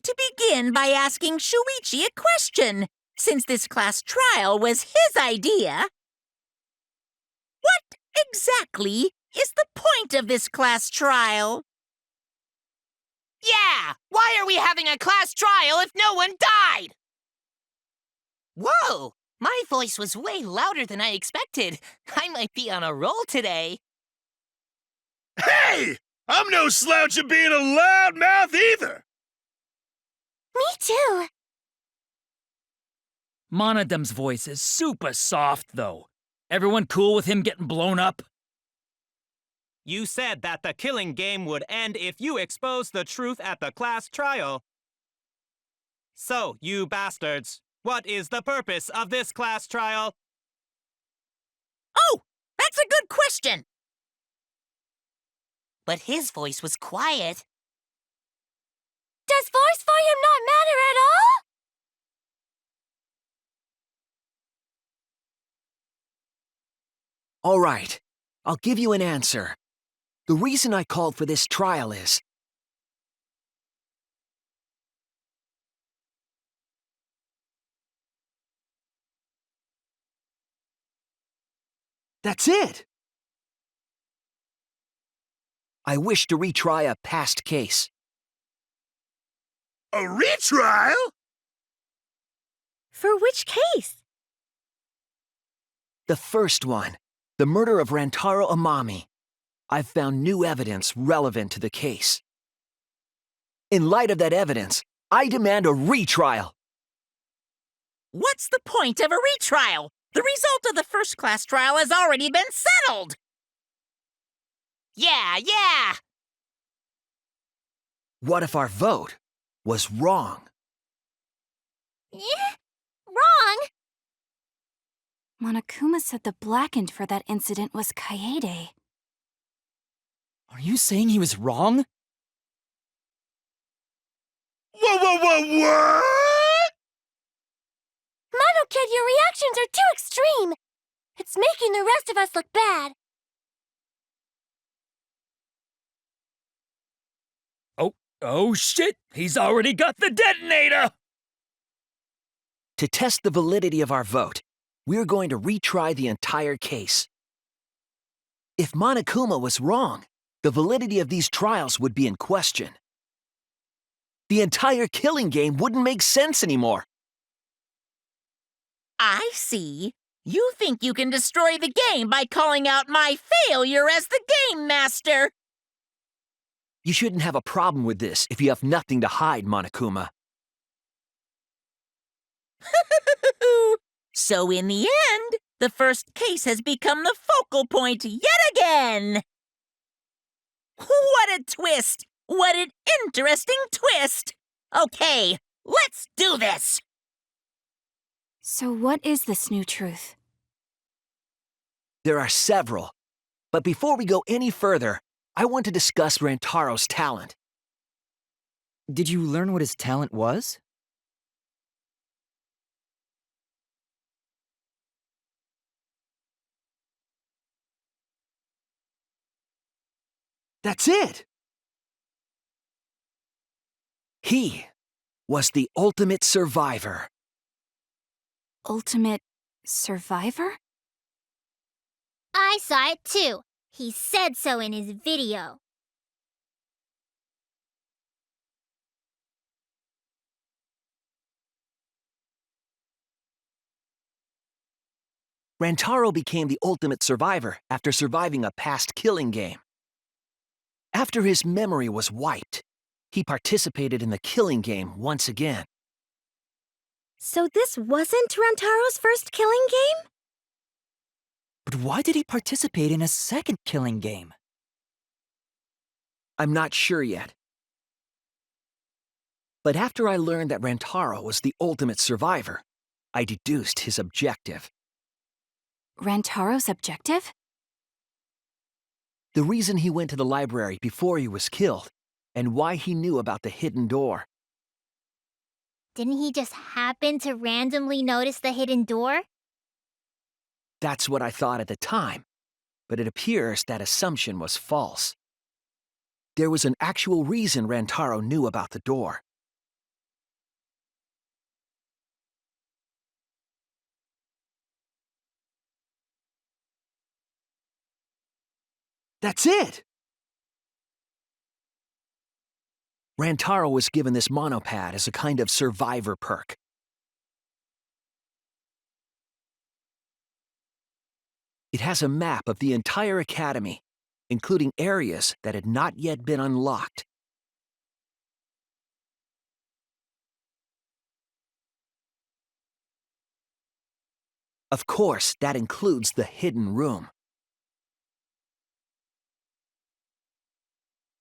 to begin by asking Shuichi a question, since this class trial was his idea. What exactly is the point of this class trial? Yeah! Why are we having a class trial if no one died? Whoa! My voice was way louder than I expected. I might be on a roll today. Hey! I'm no slouch at being a loudmouth either! Me too. Monodem's voice is super soft, though. Everyone cool with him getting blown up? You said that the killing game would end if you exposed the truth at the class trial. So, you bastards, what is the purpose of this class trial? Oh, that's a good question. But his voice was quiet. Does voice volume not matter at all? All right, I'll give you an answer. The reason I called for this trial is... That's it! I wish to retry a past case. A retrial? For which case? The first one, the murder of Rantaro Amami. I've found new evidence relevant to the case. In light of that evidence, I demand a retrial. What's the point of a retrial? The result of the first class trial has already been settled. Yeah! What if our vote was wrong? Wrong. Monokuma said the blackened for that incident was Kaede. Are you saying he was wrong? What? Mono Kid, your reactions are too extreme. It's making the rest of us look bad. Oh shit! He's already got the detonator! To test the validity of our vote, we're going to retry the entire case. If Monokuma was wrong, the validity of these trials would be in question. The entire killing game wouldn't make sense anymore. I see. You think you can destroy the game by calling out my failure as the game master. You shouldn't have a problem with this if you have nothing to hide, Monokuma. So in the end, the first case has become the focal point yet again. What a twist! What an interesting twist! Okay, let's do this! So what is this new truth? There are several. But before we go any further, I want to discuss Rantaro's talent. Did you learn what his talent was? That's it! He was the ultimate survivor. Ultimate survivor? I saw it too. He said so in his video. Rantaro became the ultimate survivor after surviving a past killing game. After his memory was wiped, he participated in the killing game once again. So this wasn't Rantaro's first killing game? But why did he participate in a second killing game? I'm not sure yet. But after I learned that Rantaro was the ultimate survivor, I deduced his objective. Rantaro's objective? The reason he went to the library before he was killed, and why he knew about the hidden door. Didn't he just happen to randomly notice the hidden door? That's what I thought at the time, but it appears that assumption was false. There was an actual reason Rantaro knew about the door. That's it! Rantaro was given this monopad as a kind of survivor perk. It has a map of the entire academy, including areas that had not yet been unlocked. Of course, that includes the hidden room.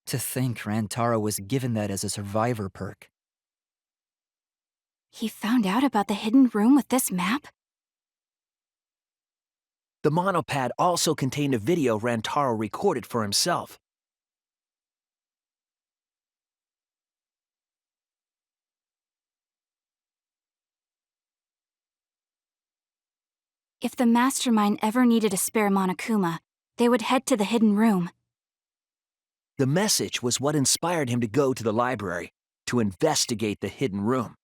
To think Rantaro was given that as a survivor perk. He found out about the hidden room with this map? The monopad also contained a video Rantaro recorded for himself. If the mastermind ever needed a spare Monokuma, they would head to the hidden room. The message was what inspired him to go to the library to investigate the hidden room.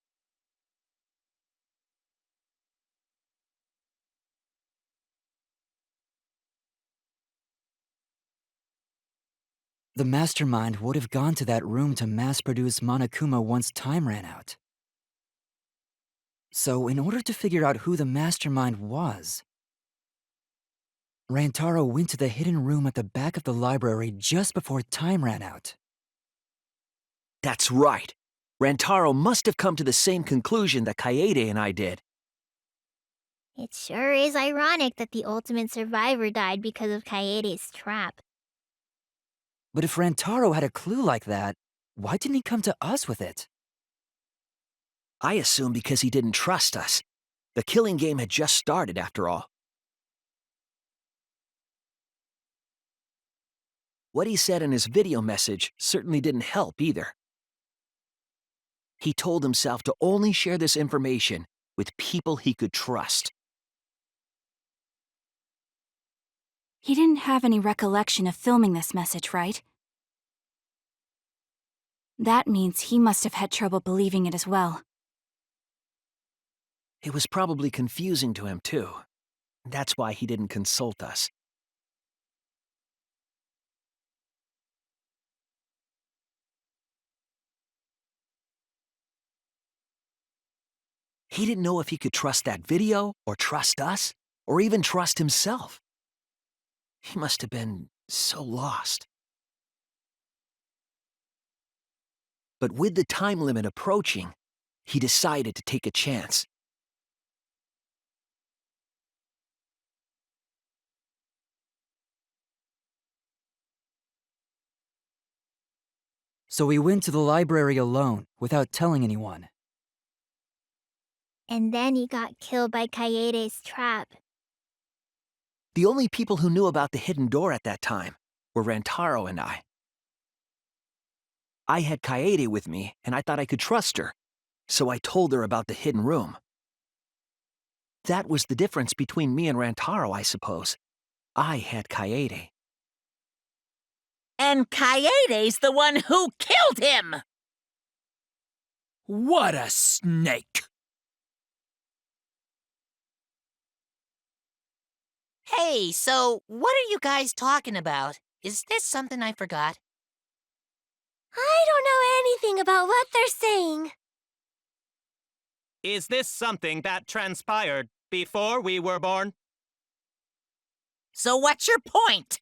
The mastermind would have gone to that room to mass-produce Monokuma once time ran out. So, in order to figure out who the mastermind was, Rantaro went to the hidden room at the back of the library just before time ran out. That's right. Rantaro must have come to the same conclusion that Kaede and I did. It sure is ironic that the ultimate survivor died because of Kaede's trap. But if Rantaro had a clue like that, why didn't he come to us with it? I assume because he didn't trust us. The killing game had just started, after all. What he said in his video message certainly didn't help either. He told himself to only share this information with people he could trust. He didn't have any recollection of filming this message, right? That means he must have had trouble believing it as well. It was probably confusing to him, too. That's why he didn't consult us. He didn't know if he could trust that video, or trust us, or even trust himself. He must have been so lost. But with the time limit approaching, he decided to take a chance. So he went to the library alone, without telling anyone. And then he got killed by Kaede's trap. The only people who knew about the hidden door at that time were Rantaro and I. I had Kaede with me, and I thought I could trust her, so I told her about the hidden room. That was the difference between me and Rantaro, I suppose. I had Kaede. And Kaede's the one who killed him! What a snake! Hey, so what are you guys talking about? Is this something I forgot? I don't know anything about what they're saying. Is this something that transpired before we were born? So what's your point?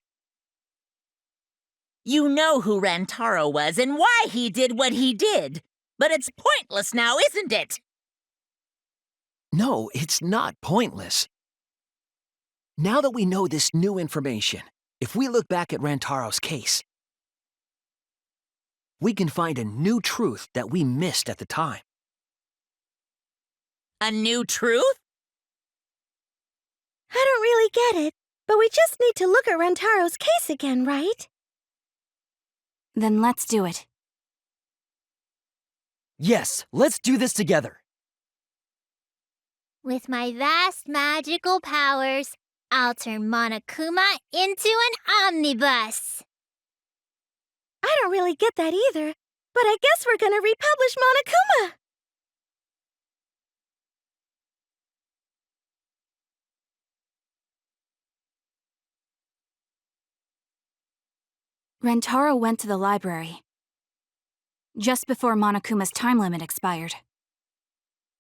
You know who Rantaro was and why he did what he did. But it's pointless now, isn't it? No, it's not pointless. Now that we know this new information, if we look back at Rantaro's case, we can find a new truth that we missed at the time. A new truth? I don't really get it, but we just need to look at Rantaro's case again, right? Then let's do it. Yes, let's do this together. With my vast magical powers, I'll turn Monokuma into an omnibus. I don't really get that either, but I guess we're gonna republish Monokuma. Rentaro went to the library just before Monokuma's time limit expired.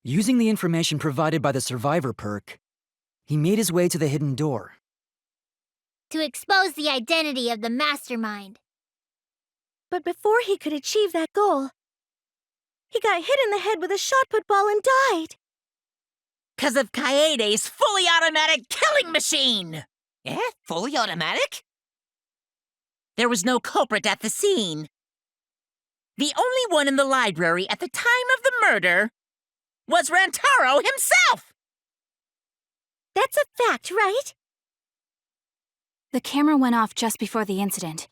Using the information provided by the survivor perk, he made his way to the hidden door. To expose the identity of the mastermind. But before he could achieve that goal, he got hit in the head with a shot put ball and died. 'Cause of Kaede's fully automatic killing machine! Eh? Fully automatic? There was no culprit at the scene. The only one in the library at the time of the murder was Rantaro himself! That's a fact, right? The camera went off just before the incident,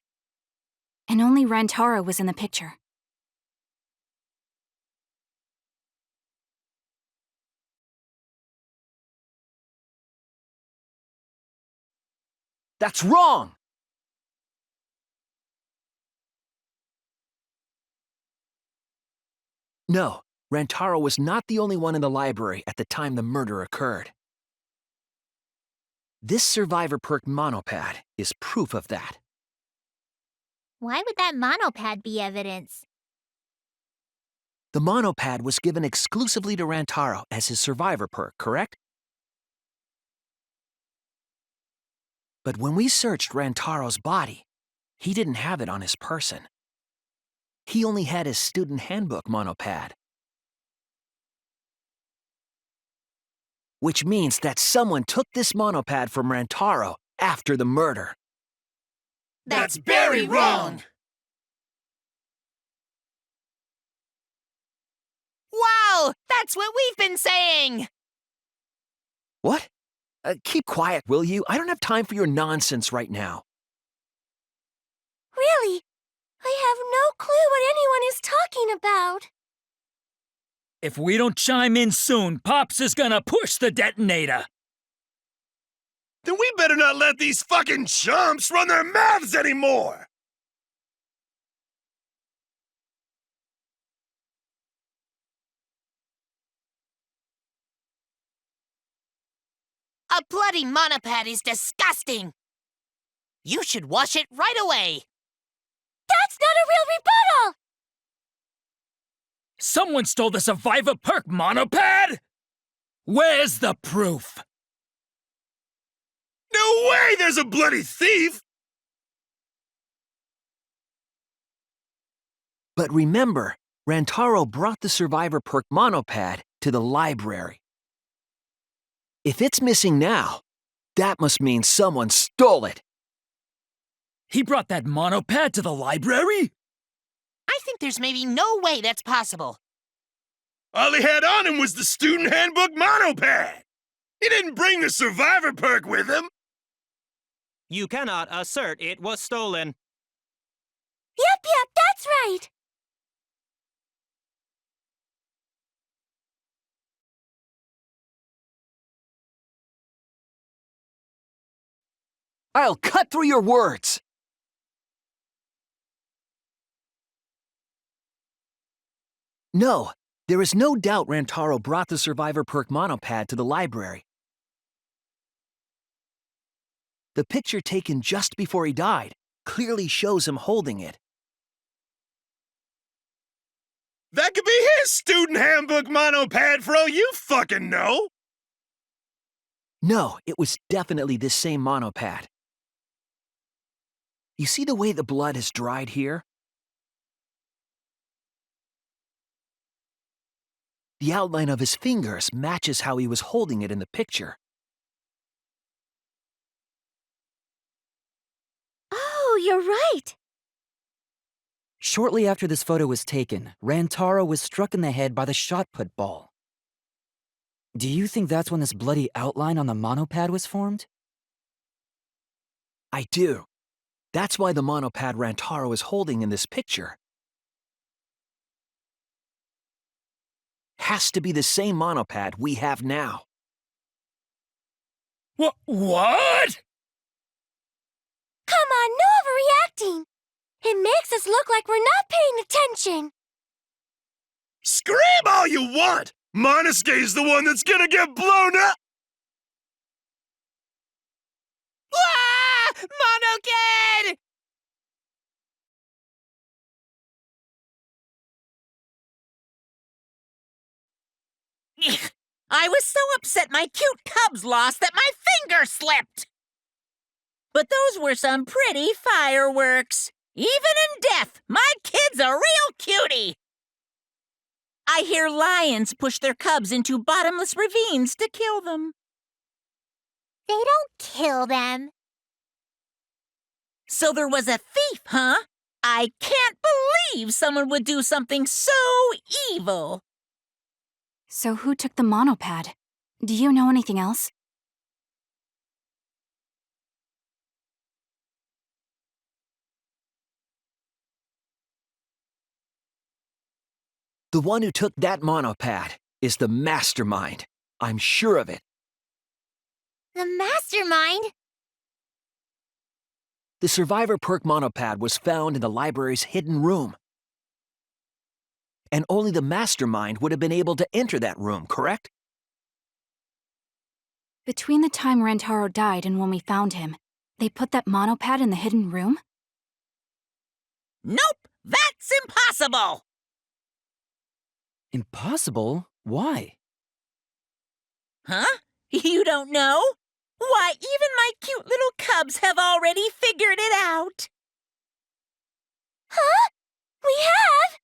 and only Rantaro was in the picture. That's wrong! No, Rantaro was not the only one in the library at the time the murder occurred. This survivor perk monopad is proof of that. Why would that monopad be evidence? The monopad was given exclusively to Rantaro as his survivor perk, correct? But when we searched Rantaro's body, he didn't have it on his person. He only had his student handbook monopad. Which means that someone took this monopad from Rantaro after the murder. That's very wrong! Wow! That's what we've been saying! What? Keep quiet, will you? I don't have time for your nonsense right now. Really? I have no clue what anyone is talking about. If we don't chime in soon, Pops is gonna push the detonator. Then we better not let these fucking chumps run their mouths anymore! A bloody monopad is disgusting! You should wash it right away! That's not a real rebuttal! Someone stole the survivor perk monopad? Where's the proof? No way there's a bloody thief! But remember, Rantaro brought the survivor perk monopad to the library. If it's missing now, that must mean someone stole it. He brought that monopad to the library? I think there's maybe no way that's possible. All he had on him was the student handbook monopad! He didn't bring the survivor perk with him! You cannot assert it was stolen. Yep, that's right. I'll cut through your words! No, there is no doubt Rantaro brought the survivor perk monopad to the library. The picture taken just before he died clearly shows him holding it. That could be his student handbook monopad for all you fucking know! No, it was definitely this same monopad. You see the way the blood has dried here? The outline of his fingers matches how he was holding it in the picture. Oh, you're right. Shortly after this photo was taken, Rantaro was struck in the head by the shot put ball. Do you think that's when this bloody outline on the monopad was formed? I do. That's why the monopad Rantaro is holding in this picture has to be the same monopad we have now. What? Come on, no overreacting. It makes us look like we're not paying attention. Scream all you want! Monosuke's the one that's gonna get blown up! Ah! Monokid! I was so upset my cute cubs lost that my finger slipped. But those were some pretty fireworks. Even in death, my kid's a real cutie. I hear lions push their cubs into bottomless ravines to kill them. They don't kill them. So there was a thief, huh? I can't believe someone would do something so evil. So who took the monopad? Do you know anything else? The one who took that monopad is the mastermind. I'm sure of it. The mastermind? The Survivor Perk monopad was found in the library's hidden room. And only the mastermind would have been able to enter that room, correct? Between the time Rentaro died and when we found him, they put that monopad in the hidden room? Nope, that's impossible. Impossible? Why? Huh? You don't know? Why, even my cute little cubs have already figured it out. Huh? We have?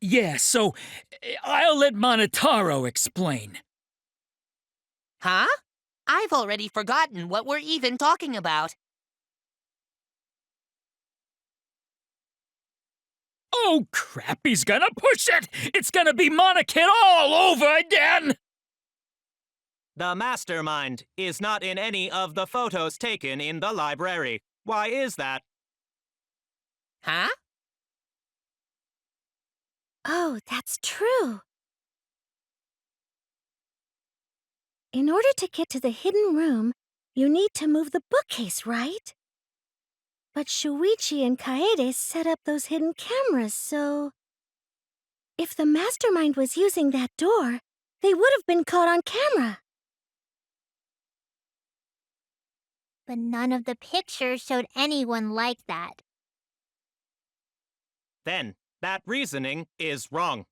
Yeah, so I'll let Monotaro explain. Huh? I've already forgotten what we're even talking about. Oh, crap, he's gonna push it! It's gonna be Monokid all over again! The mastermind is not in any of the photos taken in the library. Why is that? Huh? Oh, that's true. In order to get to the hidden room, you need to move the bookcase, right? But Shuichi and Kaede set up those hidden cameras, so... If the mastermind was using that door, they would have been caught on camera. But none of the pictures showed anyone like that. Then, that reasoning is wrong.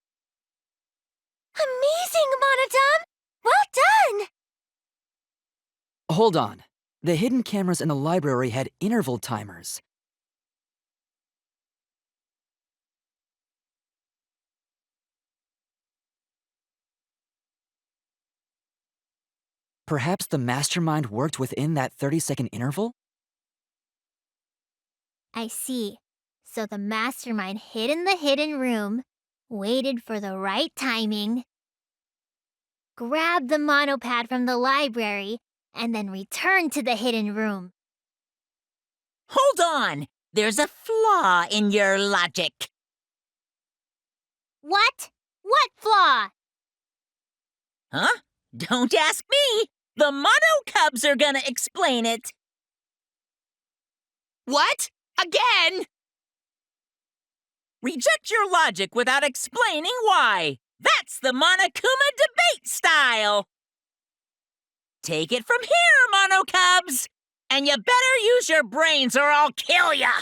Amazing, Monodam! Well done! Hold on. The hidden cameras in the library had interval timers. Perhaps the mastermind worked within that 30-second interval? I see. So the mastermind hid in the hidden room, waited for the right timing, grabbed the monopad from the library, and then returned to the hidden room. Hold on! There's a flaw in your logic. What? What flaw? Huh? Don't ask me! The Mono Cubs are gonna explain it! What? Again? Reject your logic without explaining why! That's the Monokuma debate style! Take it from here, Mono Cubs! And you better use your brains or I'll kill ya!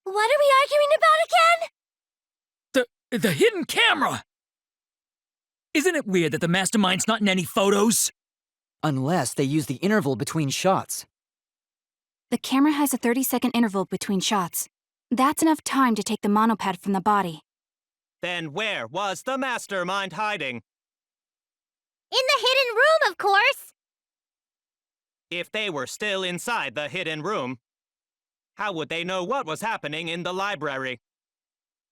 What are we arguing about again? The hidden camera! Isn't it weird that the mastermind's not in any photos? Unless they use the interval between shots. The camera has a 30-second interval between shots. That's enough time to take the monopad from the body. Then where was the mastermind hiding? In the hidden room, of course! If they were still inside the hidden room, how would they know what was happening in the library?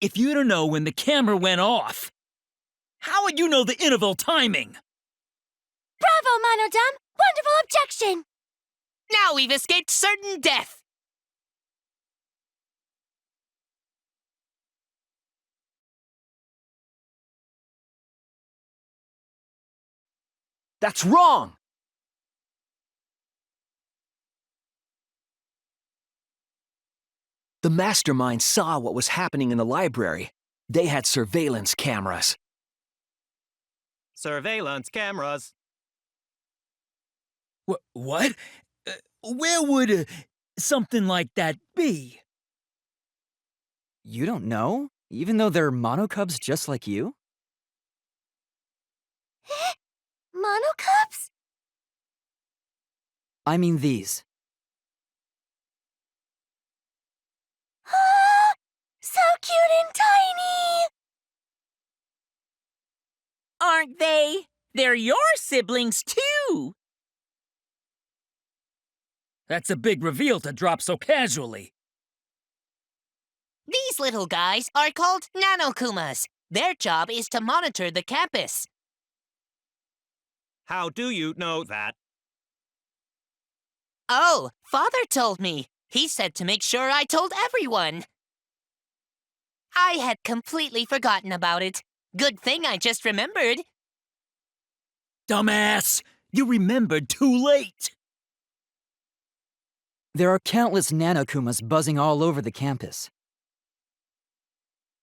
If you don't know when the camera went off, how would you know the interval timing? Bravo, Monodam! Wonderful objection! Now we've escaped certain death! That's wrong! The mastermind saw what was happening in the library. They had surveillance cameras. Surveillance cameras. What? Where would something like that be? You don't know? Even though they're monocubs just like you? Monocups? I mean these. So cute and tiny! Aren't they? They're your siblings, too! That's a big reveal to drop so casually. These little guys are called Nanokumas. Their job is to monitor the campus. How do you know that? Oh, Father told me. He said to make sure I told everyone. I had completely forgotten about it. Good thing I just remembered. Dumbass! You remembered too late! There are countless Nanokumas buzzing all over the campus.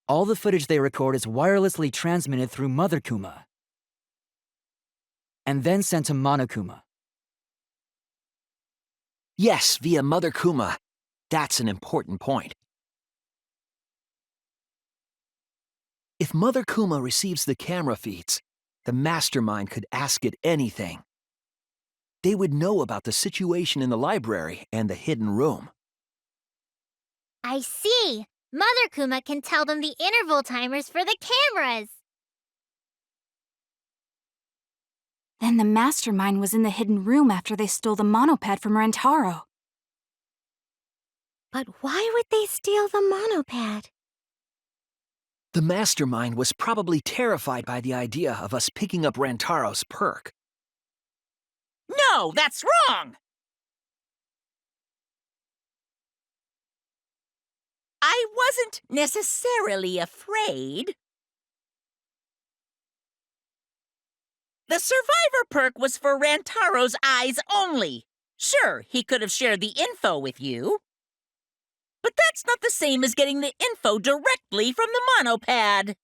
All the footage they record is wirelessly transmitted through Mother Kuma, and then sent to Monokuma. Yes, via Mother Kuma. That's an important point. If Mother Kuma receives the camera feeds, the mastermind could ask it anything. They would know about the situation in the library and the hidden room. I see! Mother Kuma can tell them the interval timers for the cameras! Then the mastermind was in the hidden room after they stole the monopad from Rentaro. But why would they steal the monopad? The mastermind was probably terrified by the idea of us picking up Rantaro's perk. No, that's wrong! I wasn't necessarily afraid. The survivor perk was for Rantaro's eyes only. Sure, he could have shared the info with you. But that's not the same as getting the info directly from the monopad.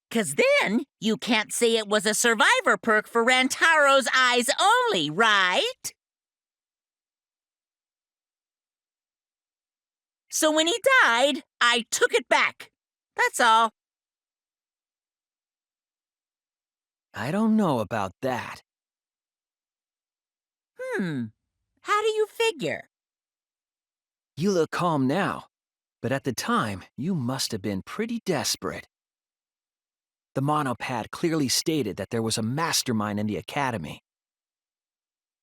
'Cause then you can't say it was a survivor perk for Rantaro's eyes only, right? So when he died, I took it back. That's all. I don't know about that. How do you figure? You look calm now, but at the time, you must have been pretty desperate. The monopad clearly stated that there was a mastermind in the academy.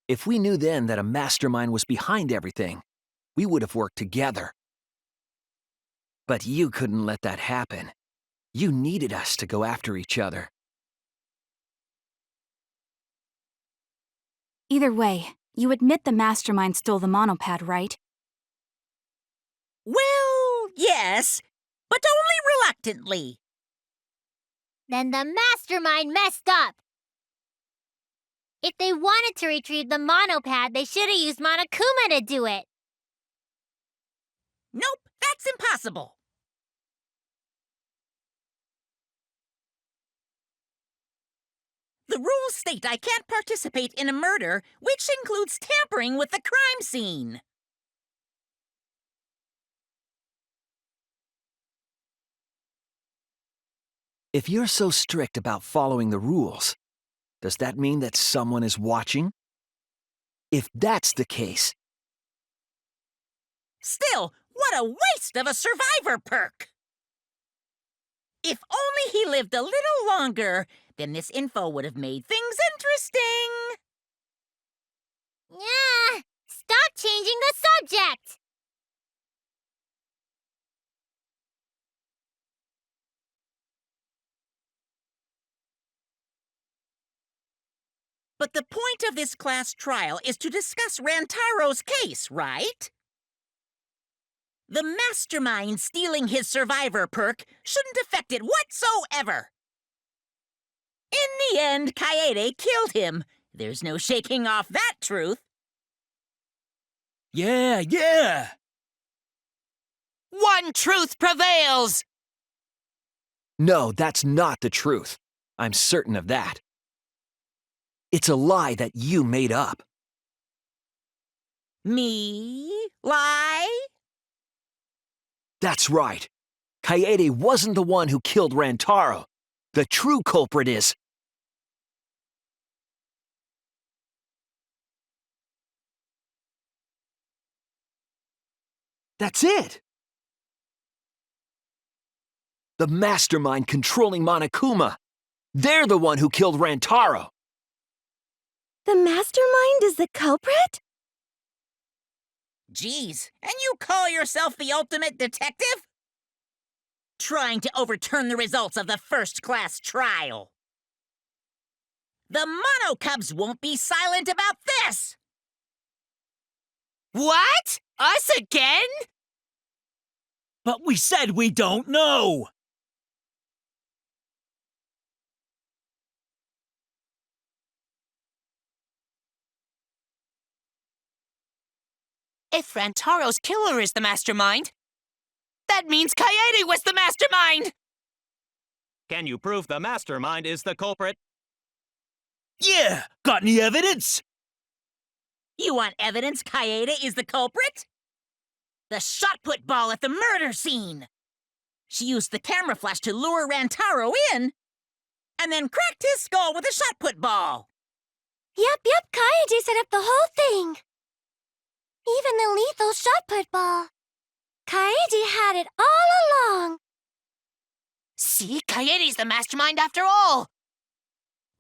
If we knew then that a mastermind was behind everything, we would have worked together. But you couldn't let that happen. You needed us to go after each other. Either way, you admit the mastermind stole the monopad, right? Well, yes, but only reluctantly. Then the mastermind messed up! If they wanted to retrieve the monopad, they should have used Monokuma to do it! Nope, that's impossible. The rules state I can't participate in a murder, which includes tampering with the crime scene. If you're so strict about following the rules, does that mean that someone is watching? If that's the case, Still, what a waste of a survivor perk! If only he lived a little longer, then this info would have made things interesting. Yeah! Stop changing the subject! But the point of this class trial is to discuss Rantaro's case, right? The mastermind stealing his survivor perk shouldn't affect it whatsoever. In the end, Kaede killed him. There's no shaking off that truth. Yeah! One truth prevails! no, that's not the truth. I'm certain of that. It's a lie that you made up. Me? Lie? That's right. Kaede wasn't the one who killed Rantaro. The true culprit is... That's it! The mastermind controlling Monokuma. They're the one who killed Rantaro. The mastermind is the culprit? Geez, and you call yourself the ultimate detective? Trying to overturn the results of the first-class trial. The Mono Cubs won't be silent about this! What? Us again? But we said we don't know! If Rantaro's killer is the mastermind, that means Kaede was the mastermind! Can you prove the mastermind is the culprit? Yeah! Got any evidence? You want evidence Kaede is the culprit? The shot-put ball at the murder scene! She used the camera flash to lure Rantaro in, and then cracked his skull with a shot-put ball! Yep, Kaede set up the whole thing. Even the lethal shot-put ball. Kaede had it all along. See, Kaede's the mastermind after all!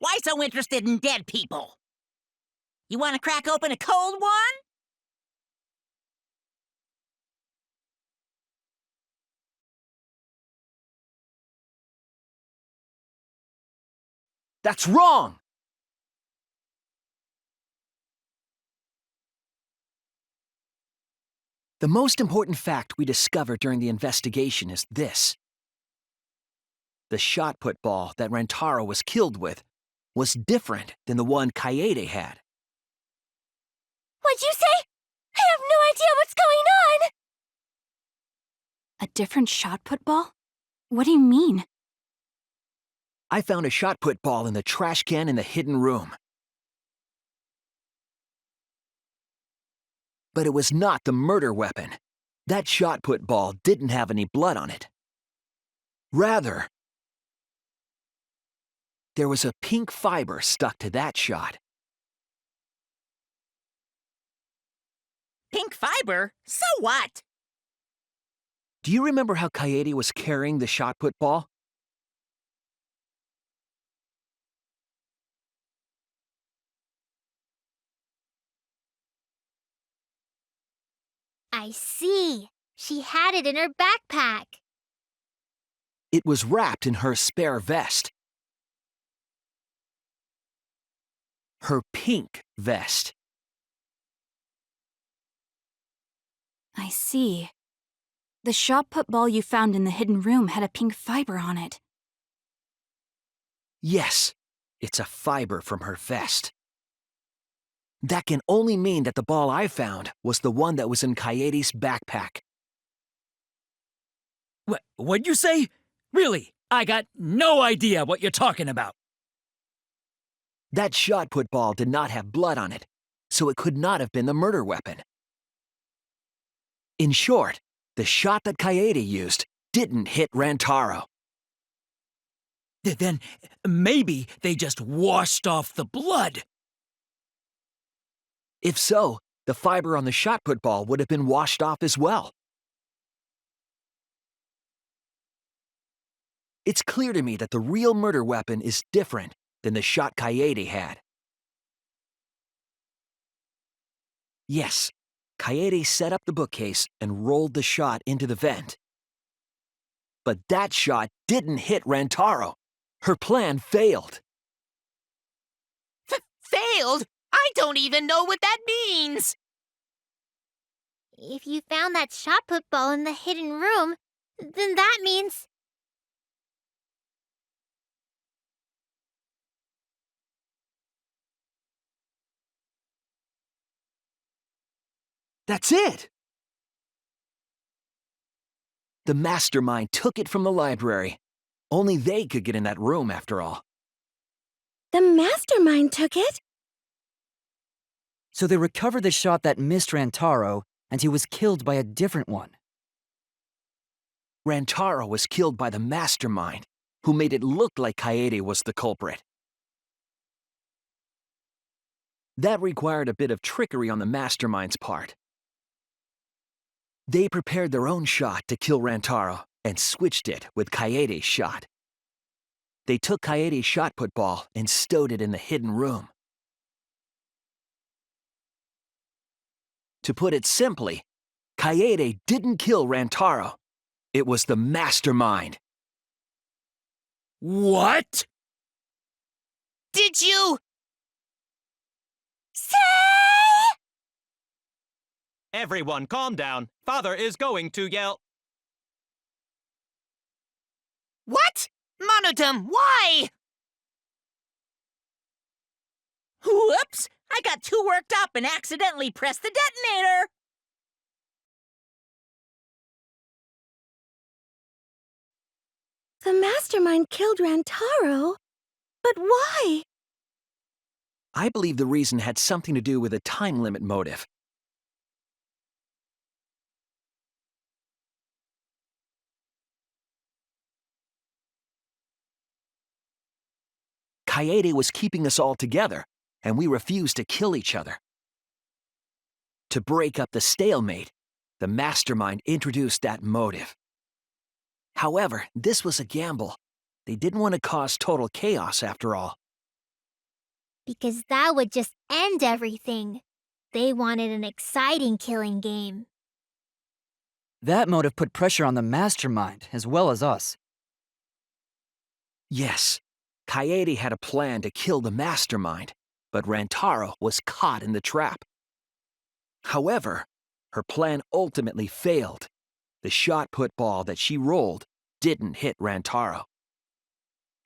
Why so interested in dead people? You want to crack open a cold one? That's wrong! The most important fact we discovered during the investigation is this. The shot-put ball that Rantaro was killed with was different than the one Kaede had. What'd you say? I have no idea what's going on! A different shot put ball? What do you mean? I found a shot-put ball in the trash can in the hidden room. But it was not the murder weapon. That shot-put ball didn't have any blood on it. Rather, there was a pink fiber stuck to that shot. Pink fiber? So what? Do you remember how Kaede was carrying the shot-put ball? I see. She had it in her backpack. It was wrapped in her spare vest. Her pink vest. I see. The shot put ball you found in the hidden room had a pink fiber on it. Yes, it's a fiber from her vest. That can only mean that the ball I found was the one that was in Kaede's backpack. What'd you say? Really, I got no idea what you're talking about. That shot-put ball did not have blood on it, so it could not have been the murder weapon. In short, the shot that Kaede used didn't hit Rantaro. Then maybe they just washed off the blood. If so, the fiber on the shot-put ball would have been washed off as well. It's clear to me that the real murder weapon is different than the shot Kaede had. Yes, Kaede set up the bookcase and rolled the shot into the vent. But that shot didn't hit Rantaro. Her plan failed. Failed? I don't even know what that means! If you found that shot-put ball in the hidden room, then that means... That's it! The mastermind took it from the library. Only they could get in that room, after all. The mastermind took it? So they recovered the shot that missed Rantaro, and he was killed by a different one. Rantaro was killed by the mastermind, who made it look like Kaede was the culprit. That required a bit of trickery on the mastermind's part. They prepared their own shot to kill Rantaro and switched it with Kaede's shot. They took Kaede's shot put ball and stowed it in the hidden room. To put it simply, Kaede didn't kill Rantaro. It was the mastermind. What? Did you? Say! Everyone, calm down. Father is going to yell. What? Monodum, why? Whoops! I got too worked up and accidentally pressed the detonator! The mastermind killed Rantaro? But why? I believe the reason had something to do with a time limit motive. Kaede was keeping us all together, and we refused to kill each other. To break up the stalemate, the mastermind introduced that motive. However, this was a gamble. They didn't want to cause total chaos after all. Because that would just end everything. They wanted an exciting killing game. That motive put pressure on the mastermind, as well as us. Yes, Kaede had a plan to kill the mastermind, but Rantaro was caught in the trap. However, her plan ultimately failed. The shot put ball that she rolled didn't hit Rantaro.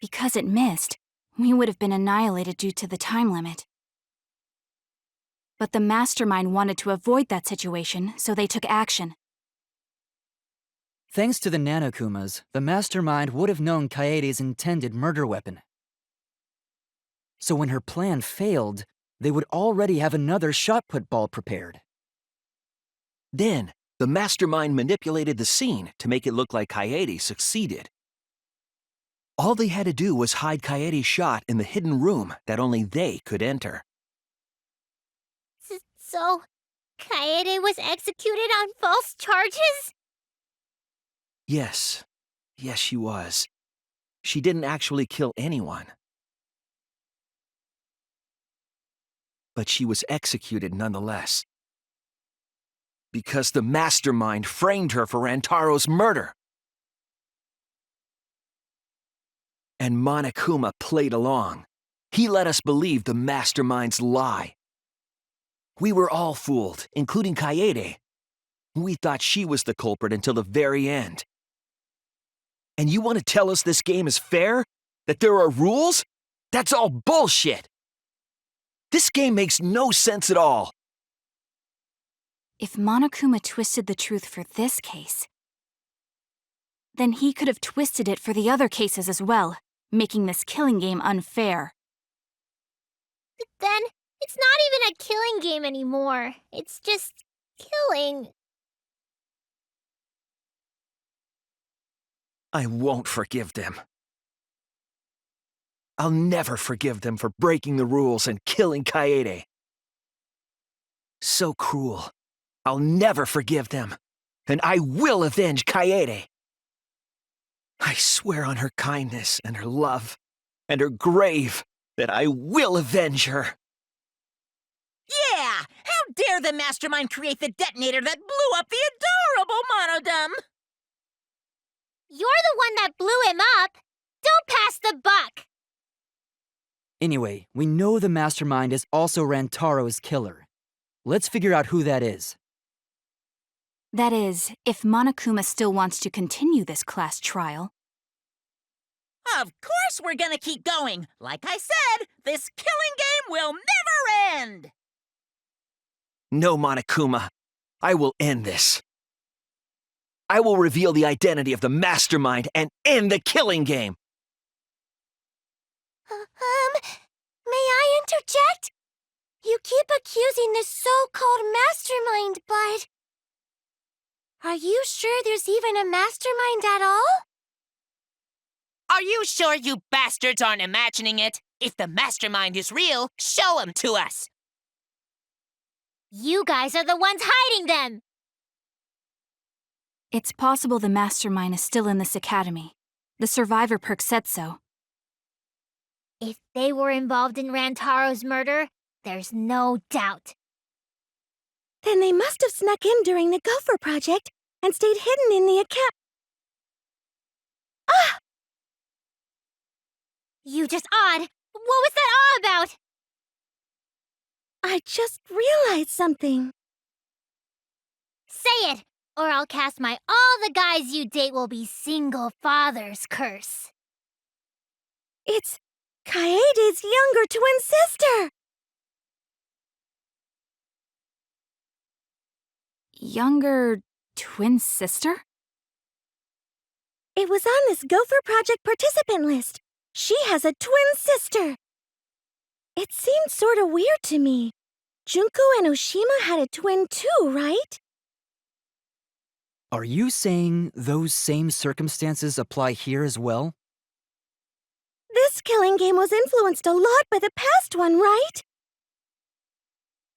Because it missed, we would have been annihilated due to the time limit. But the mastermind wanted to avoid that situation, so they took action. Thanks to the Nanokumas, the mastermind would have known Kaede's intended murder weapon. So when her plan failed, they would already have another shot put ball prepared. Then, the mastermind manipulated the scene to make it look like Kaede succeeded. All they had to do was hide Kaede's shot in the hidden room that only they could enter. So, Kaede was executed on false charges? Yes, she was. She didn't actually kill anyone. But she was executed nonetheless. Because the mastermind framed her for Rantaro's murder. And Monokuma played along. He let us believe the mastermind's lie. We were all fooled, including Kaede. We thought she was the culprit until the very end. And you want to tell us this game is fair? That there are rules? That's all bullshit! This game makes no sense at all. If Monokuma twisted the truth for this case, then he could have twisted it for the other cases as well, making this killing game unfair. But then, it's not even a killing game anymore. It's just killing. I won't forgive them. I'll never forgive them for breaking the rules and killing Kaede. So cruel. I'll never forgive them. And I will avenge Kaede. I swear on her kindness and her love and her grave that I will avenge her. Yeah! How dare the mastermind create the detonator that blew up the adorable Monodum! You're the one that blew him up! Don't pass the buck! Anyway, we know the mastermind is also Rantaro's killer. Let's figure out who that is. That is, if Monokuma still wants to continue this class trial. Of course we're gonna keep going! Like I said, this killing game will never end! No, Monokuma. I will end this. I will reveal the identity of the mastermind and end the killing game. May I interject? You keep accusing this so-called mastermind, but... Are you sure there's even a mastermind at all? Are you sure you bastards aren't imagining it? If the mastermind is real, show him to us! You guys are the ones hiding them! It's possible the mastermind is still in this academy. The survivor perk said so. If they were involved in Rantaro's murder, there's no doubt. Then they must have snuck in during the Gopher Project and stayed hidden in the Ah! You just odd. What was that all about? I just realized something. Say it, or I'll cast my all the guys you date will be single fathers curse. It's Kaede's younger twin sister! Younger twin sister? It was on this Gopher Project participant list. She has a twin sister. It seemed sort of weird to me. Junko and Oshima had a twin too, right? Are you saying those same circumstances apply here as well? This killing game was influenced a lot by the past one, right?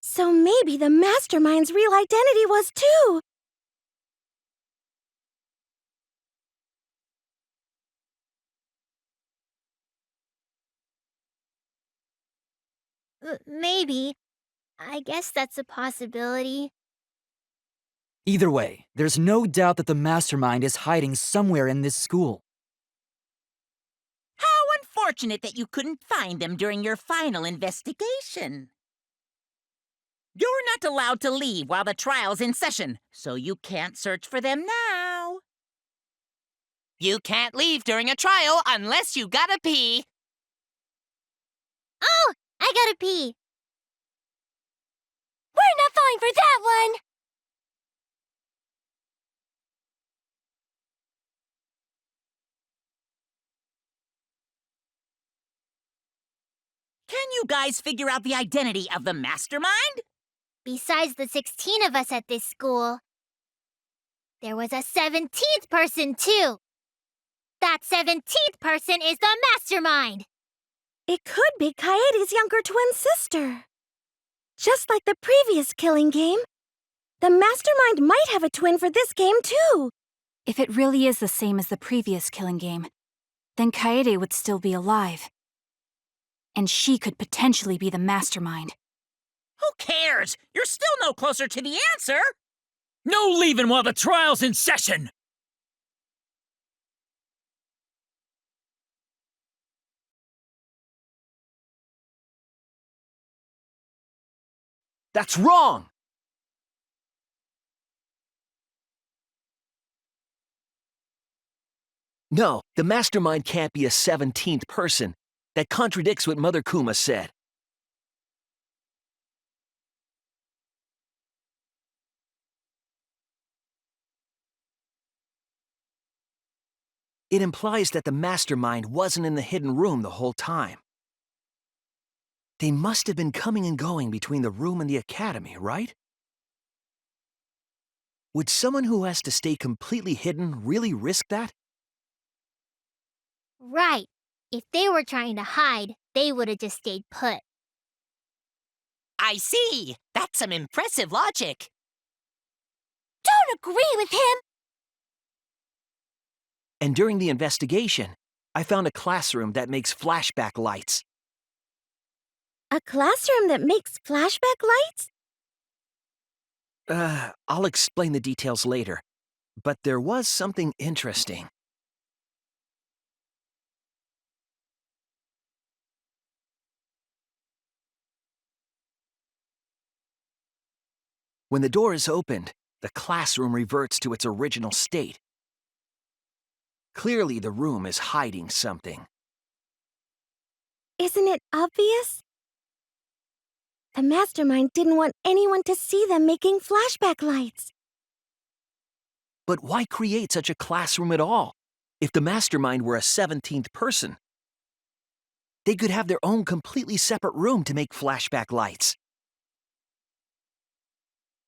So maybe the mastermind's real identity was too. Maybe. I guess that's a possibility. Either way, there's no doubt that the mastermind is hiding somewhere in this school. How unfortunate that you couldn't find them during your final investigation. You're not allowed to leave while the trial's in session, so you can't search for them now. You can't leave during a trial unless you gotta pee. Oh, I gotta pee. We're not falling for that one! Can you guys figure out the identity of the mastermind? Besides the 16 of us at this school, there was a 17th person too. That 17th person is the mastermind. It could be Kaede's younger twin sister. Just like the previous killing game, the mastermind might have a twin for this game too. If it really is the same as the previous killing game, then Kaede would still be alive. And she could potentially be the mastermind. Who cares? You're still no closer to the answer. No leaving while the trial's in session! That's wrong! No, the mastermind can't be a 17th person. That contradicts what Mother Kuma said. It implies that the mastermind wasn't in the hidden room the whole time. They must have been coming and going between the room and the academy, right? Would someone who has to stay completely hidden really risk that? Right. If they were trying to hide, they would have just stayed put. I see. That's some impressive logic. Don't agree with him! And during the investigation, I found a classroom that makes flashback lights. A classroom that makes flashback lights? I'll explain the details later. But there was something interesting. When the door is opened, the classroom reverts to its original state. Clearly, the room is hiding something. Isn't it obvious? The mastermind didn't want anyone to see them making flashback lights. But why create such a classroom at all? If the mastermind were a 17th person, they could have their own completely separate room to make flashback lights.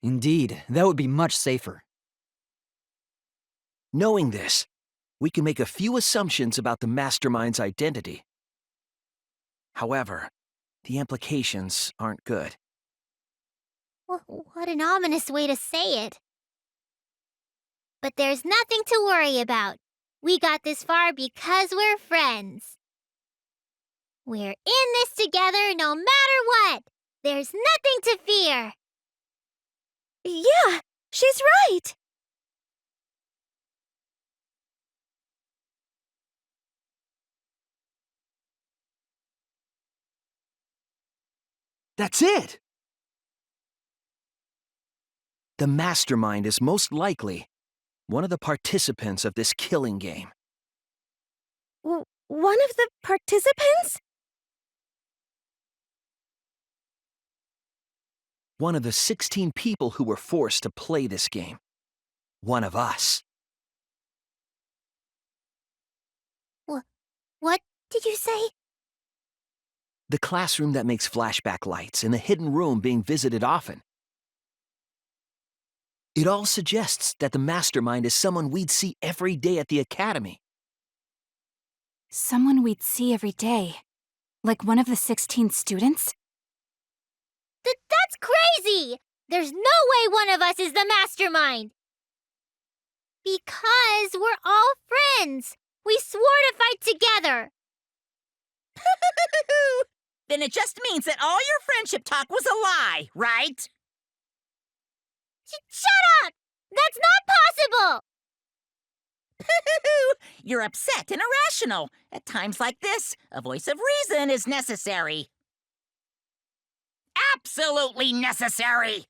Indeed, that would be much safer. Knowing this, we can make a few assumptions about the mastermind's identity. However, the implications aren't good. What an ominous way to say it. But there's nothing to worry about. We got this far because we're friends. We're in this together no matter what. There's nothing to fear. Yeah, she's right. That's it! The mastermind is most likely one of the participants of this killing game. One of the participants? One of the 16 people who were forced to play this game. One of us. What did you say? The classroom that makes flashback lights and the hidden room being visited often. It all suggests that the mastermind is someone we'd see every day at the academy. Someone we'd see every day. Like one of the 16 students? That's crazy! There's no way one of us is the mastermind! Because we're all friends! We swore to fight together! Then it just means that all your friendship talk was a lie, right? Shut up! That's not possible! You're upset and irrational. At times like this, a voice of reason is necessary. Absolutely necessary!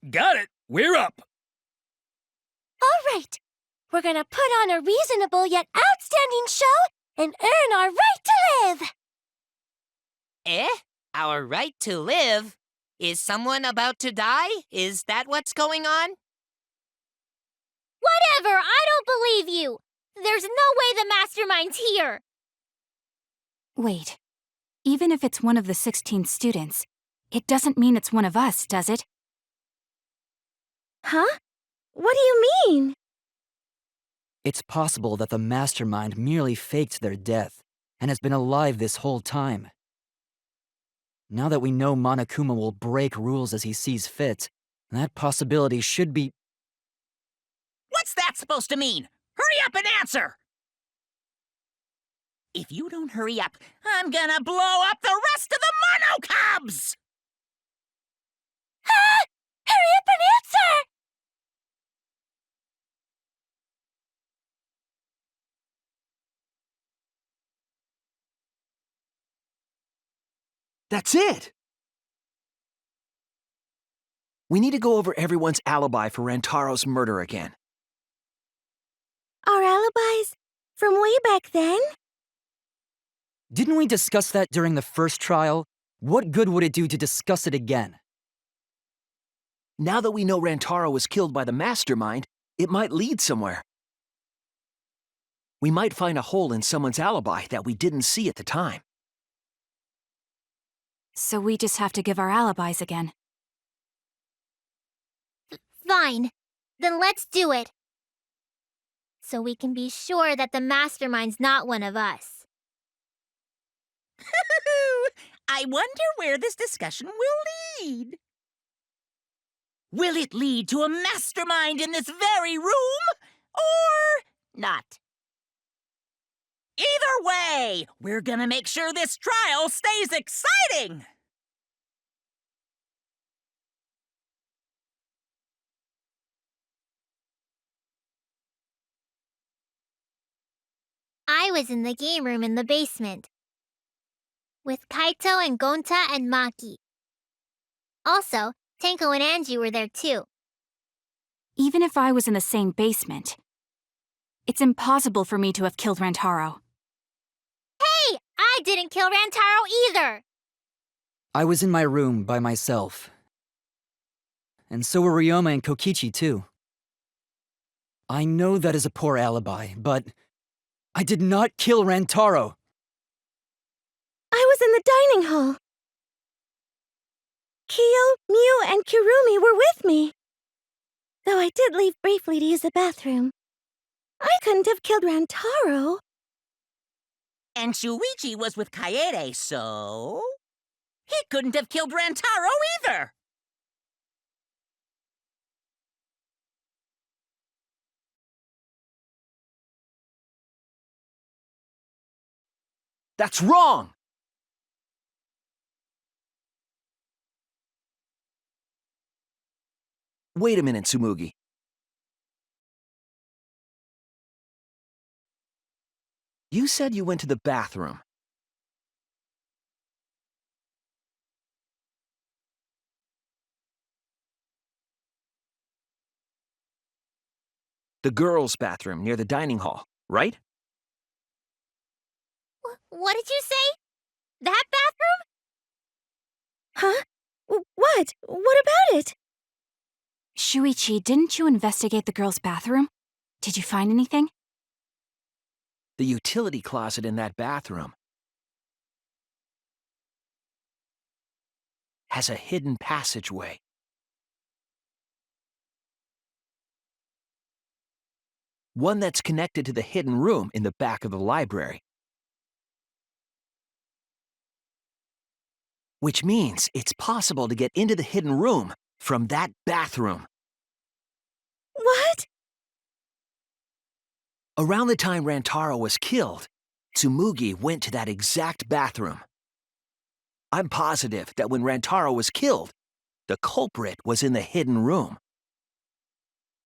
Got it. We're up. All right. We're gonna put on a reasonable yet outstanding show and earn our right to live. Eh? Our right to live? Is someone about to die? Is that what's going on? Whatever! I don't believe you! There's no way the mastermind's here! Wait. Even if it's one of the 16 students, it doesn't mean it's one of us, does it? Huh? What do you mean? It's possible that the mastermind merely faked their death and has been alive this whole time. Now that we know Monokuma will break rules as he sees fit, that possibility should be... What's that supposed to mean? Hurry up and answer! If you don't hurry up, I'm gonna blow up the rest of the Mono Cubs! Ah! Hurry up and answer! That's it! We need to go over everyone's alibi for Rantaro's murder again. Our alibis? From way back then? Didn't we discuss that during the first trial? What good would it do to discuss it again? Now that we know Rantaro was killed by the mastermind, it might lead somewhere. We might find a hole in someone's alibi that we didn't see at the time. So we just have to give our alibis again. Fine. Then let's do it. So we can be sure that the mastermind's not one of us. I wonder where this discussion will lead. Will it lead to a mastermind in this very room? Or not? Either way, we're gonna make sure this trial stays exciting! I was in the game room in the basement. With Kaito and Gonta and Maki. Also, Tenko and Angie were there too. Even if I was in the same basement, it's impossible for me to have killed Rantaro. Hey! I didn't kill Rantaro either! I was in my room by myself. And so were Ryoma and Kokichi too. I know that is a poor alibi, but I did not kill Rantaro. I was in the dining hall. Kyo, Mew, and Kirumi were with me. Though I did leave briefly to use the bathroom. I couldn't have killed Rantaro. And Shuichi was with Kaede, so... he couldn't have killed Rantaro either! That's wrong! Wait a minute, Tsumugi. You said you went to the bathroom. The girls' bathroom near the dining hall, right? What did you say? That bathroom? Huh? What? What about it? Shuichi, didn't you investigate the girls' bathroom? Did you find anything? The utility closet in that bathroom has a hidden passageway. One that's connected to the hidden room in the back of the library. Which means it's possible to get into the hidden room from that bathroom. What? Around the time Rantaro was killed, Tsumugi went to that exact bathroom. I'm positive that when Rantaro was killed, the culprit was in the hidden room.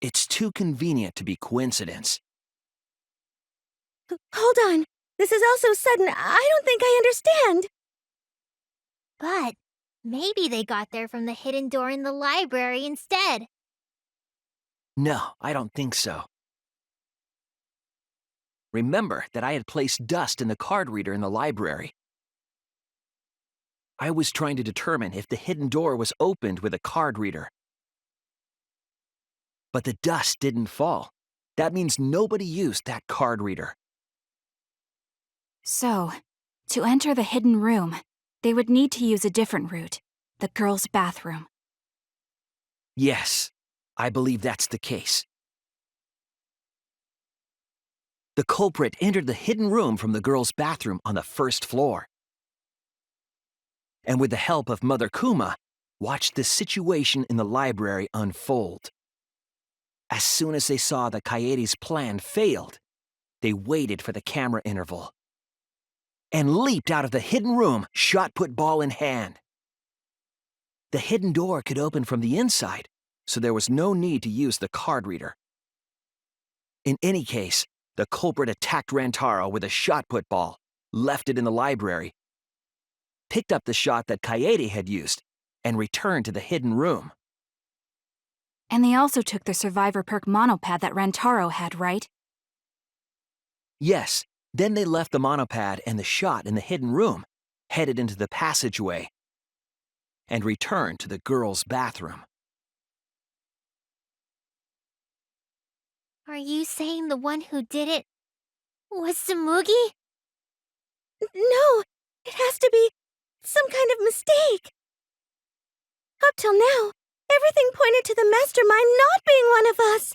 It's too convenient to be coincidence. Hold on. This is all so sudden, I don't think I understand. But maybe they got there from the hidden door in the library instead. No, I don't think so. Remember that I had placed dust in the card reader in the library. I was trying to determine if the hidden door was opened with a card reader. But the dust didn't fall. That means nobody used that card reader. So, to enter the hidden room, they would need to use a different route, the girls' bathroom. Yes, I believe that's the case. The culprit entered the hidden room from the girls' bathroom on the first floor. And with the help of Mother Kuma, watched the situation in the library unfold. As soon as they saw that Kaede's plan failed, they waited for the camera interval and leaped out of the hidden room, shot-put ball in hand. The hidden door could open from the inside, so there was no need to use the card reader. In any case, the culprit attacked Rantaro with a shot-put ball, left it in the library, picked up the shot that Kaede had used, and returned to the hidden room. And they also took the survivor perk monopad that Rantaro had, right? Yes, then they left the monopad and the shot in the hidden room, headed into the passageway, and returned to the girls' bathroom. Are you saying the one who did it was Tsumugi? No, it has to be some kind of mistake. Up till now, everything pointed to the mastermind not being one of us.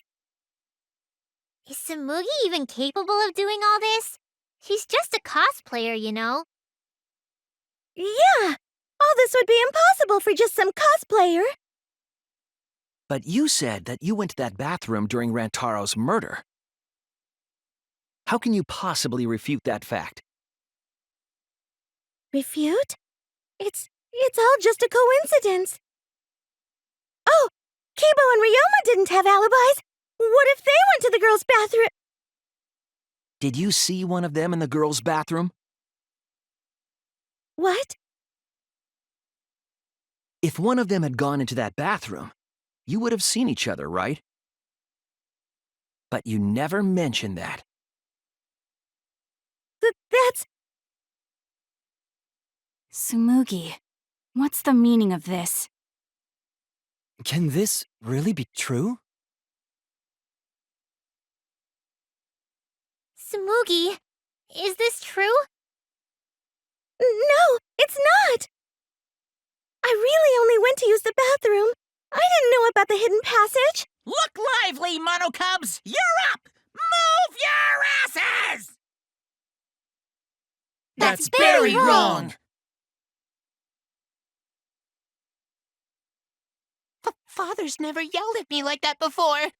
Is Tsumugi even capable of doing all this? She's just a cosplayer, you know. Yeah, all this would be impossible for just some cosplayer. But you said that you went to that bathroom during Rantaro's murder. How can you possibly refute that fact? Refute? It's all just a coincidence. Oh, Kibo and Ryoma didn't have alibis. What if they went to the girls' bathroom? Did you see one of them in the girls' bathroom? What? If one of them had gone into that bathroom, you would have seen each other, right? But you never mentioned that. That's... Tsumugi, what's the meaning of this? Can this really be true? Tsumugi, is this true? No, it's not! I really only went to use the bathroom. I didn't know about the hidden passage. Look lively, Mono Cubs! You're up! Move your asses! That's very wrong. Father's never yelled at me like that before.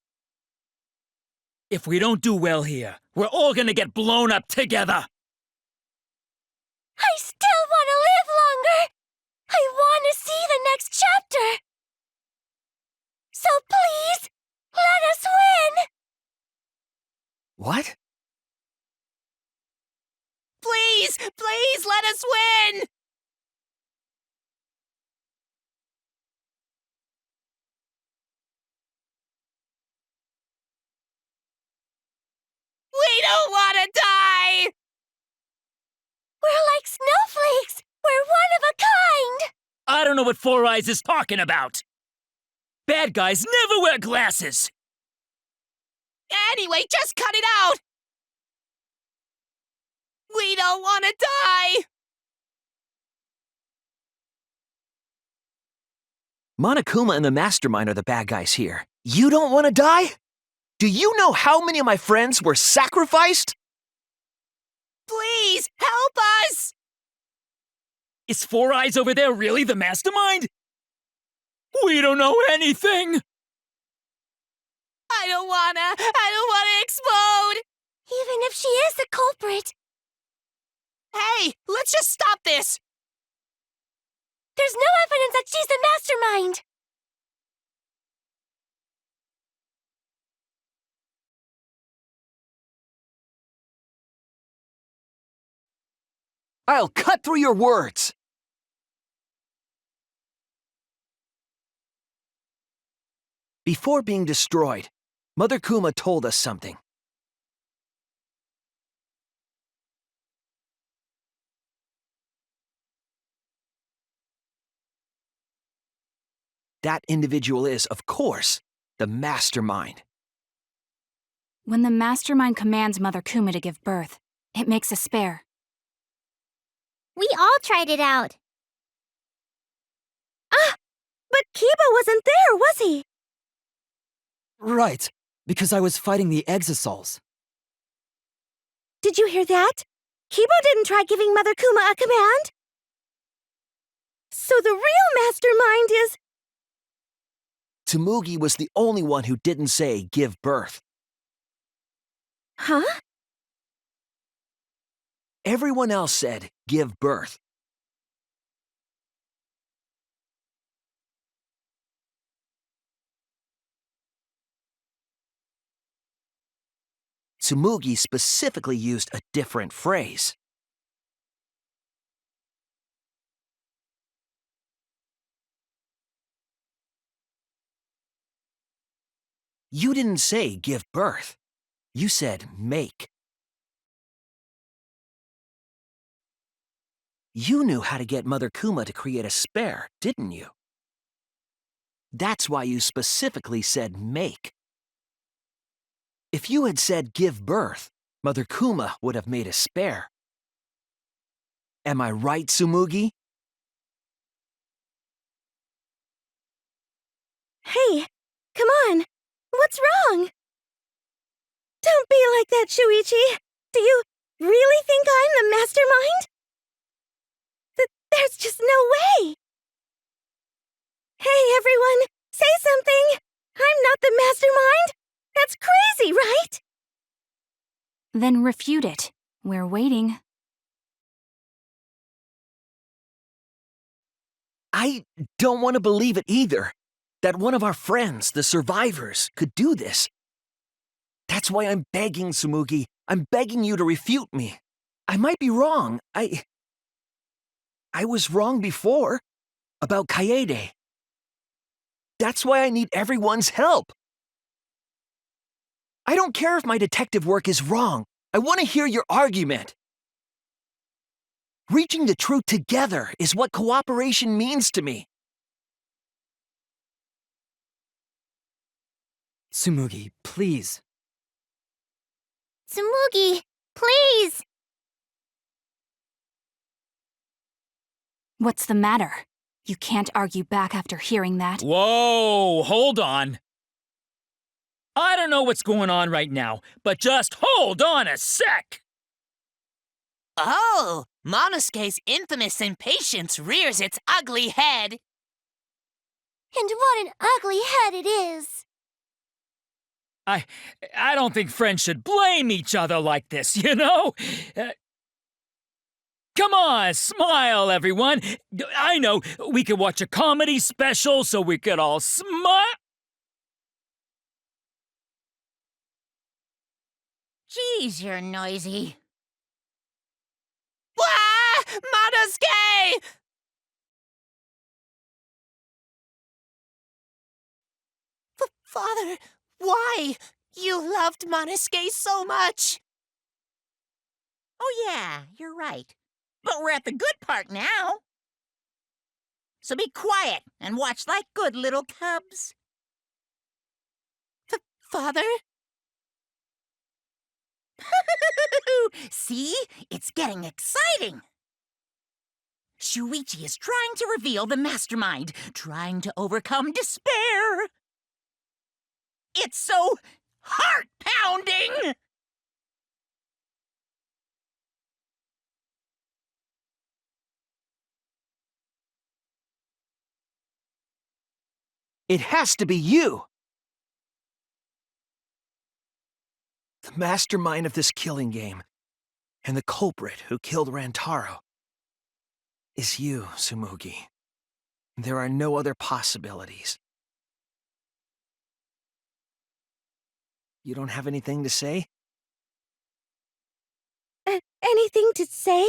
If we don't do well here, we're all gonna get blown up together. I still want to live longer. I want to see the next chapter. So please, let us win. What? Please, please let us win! We don't want to die! We're like snowflakes. We're one of a kind. I don't know what Four Eyes is talking about. Bad guys never wear glasses. Anyway, just cut it out! We don't want to die! Monokuma and the Mastermind are the bad guys here. You don't want to die? Do you know how many of my friends were sacrificed? Please, help us! Is Four Eyes over there really the mastermind? We don't know anything! I don't wanna explode! Even if she is the culprit, Hey, let's just stop this! there's no evidence that she's the mastermind. I'll cut through your words. Before being destroyed, Mother Kuma told us something. That individual is, of course, the Mastermind. When the mastermind commands Mother Kuma to give birth, it makes a spare. We all tried it out. But Kiba wasn't there, was he? Right, because I was fighting the Exisals. Did you hear that? Kiba didn't try giving Mother Kuma a command. So the real mastermind is... Tsumugi was the only one who didn't say give birth. Huh? Everyone else said give birth. Tsumugi specifically used a different phrase. You didn't say give birth. You said make. You knew how to get Mother Kuma to create a spare, didn't you? That's why you specifically said make. If you had said give birth, Mother Kuma would have made a spare. Am I right, Tsumugi? Hey, come on. What's wrong? Don't be like that, Shuichi. Do you really think I'm the mastermind? There's just no way. Hey, everyone, say something. I'm not the mastermind. That's crazy, right? Then refute it. We're waiting. I don't want to believe it either. That one of our friends, the survivors, could do this. That's why I'm begging, Tsumugi. I'm begging you to refute me. I might be wrong. I was wrong before. About Kaede. That's why I need everyone's help. I don't care if my detective work is wrong. I want to hear your argument. Reaching the truth together is what cooperation means to me. Tsumugi, please. Tsumugi, please! What's the matter? You can't argue back after hearing that. Whoa, hold on. I don't know what's going on right now, but just hold on a sec! Oh, Monosuke's infamous impatience rears its ugly head. And what an ugly head it is! I don't think friends should blame each other like this, you know? Come on, smile, everyone. I know, we could watch a comedy special so we could all smile. Geez, you're noisy. Wah! Monosuke! Father, why? You loved Monosuke so much. Oh yeah, you're right. But we're at the good part now. So be quiet and watch like good little cubs. Father? See? It's getting exciting. Shuichi is trying to reveal the mastermind, trying to overcome despair. It's so heart-pounding! It has to be you! The mastermind of this killing game, and the culprit who killed Rantaro, is you, Tsumugi. There are no other possibilities. You don't have anything to say? Anything to say?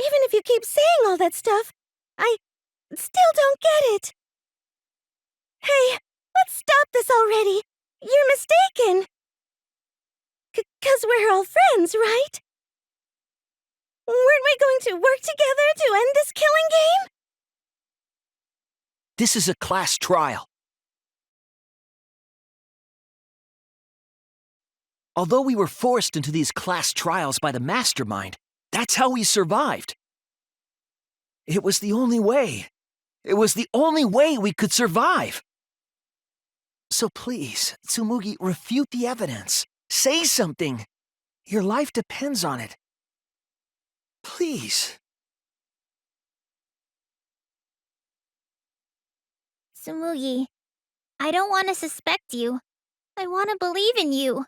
Even if you keep saying all that stuff, I still don't get it. Hey, let's stop this already. You're mistaken. 'Cause we're all friends, right? Weren't we going to work together to end this killing game? This is a class trial. Although we were forced into these class trials by the mastermind, that's how we survived. It was the only way. It was the only way we could survive. So please, Tsumugi, refute the evidence. Say something. Your life depends on it. Please. Tsumugi, I don't want to suspect you. I want to believe in you.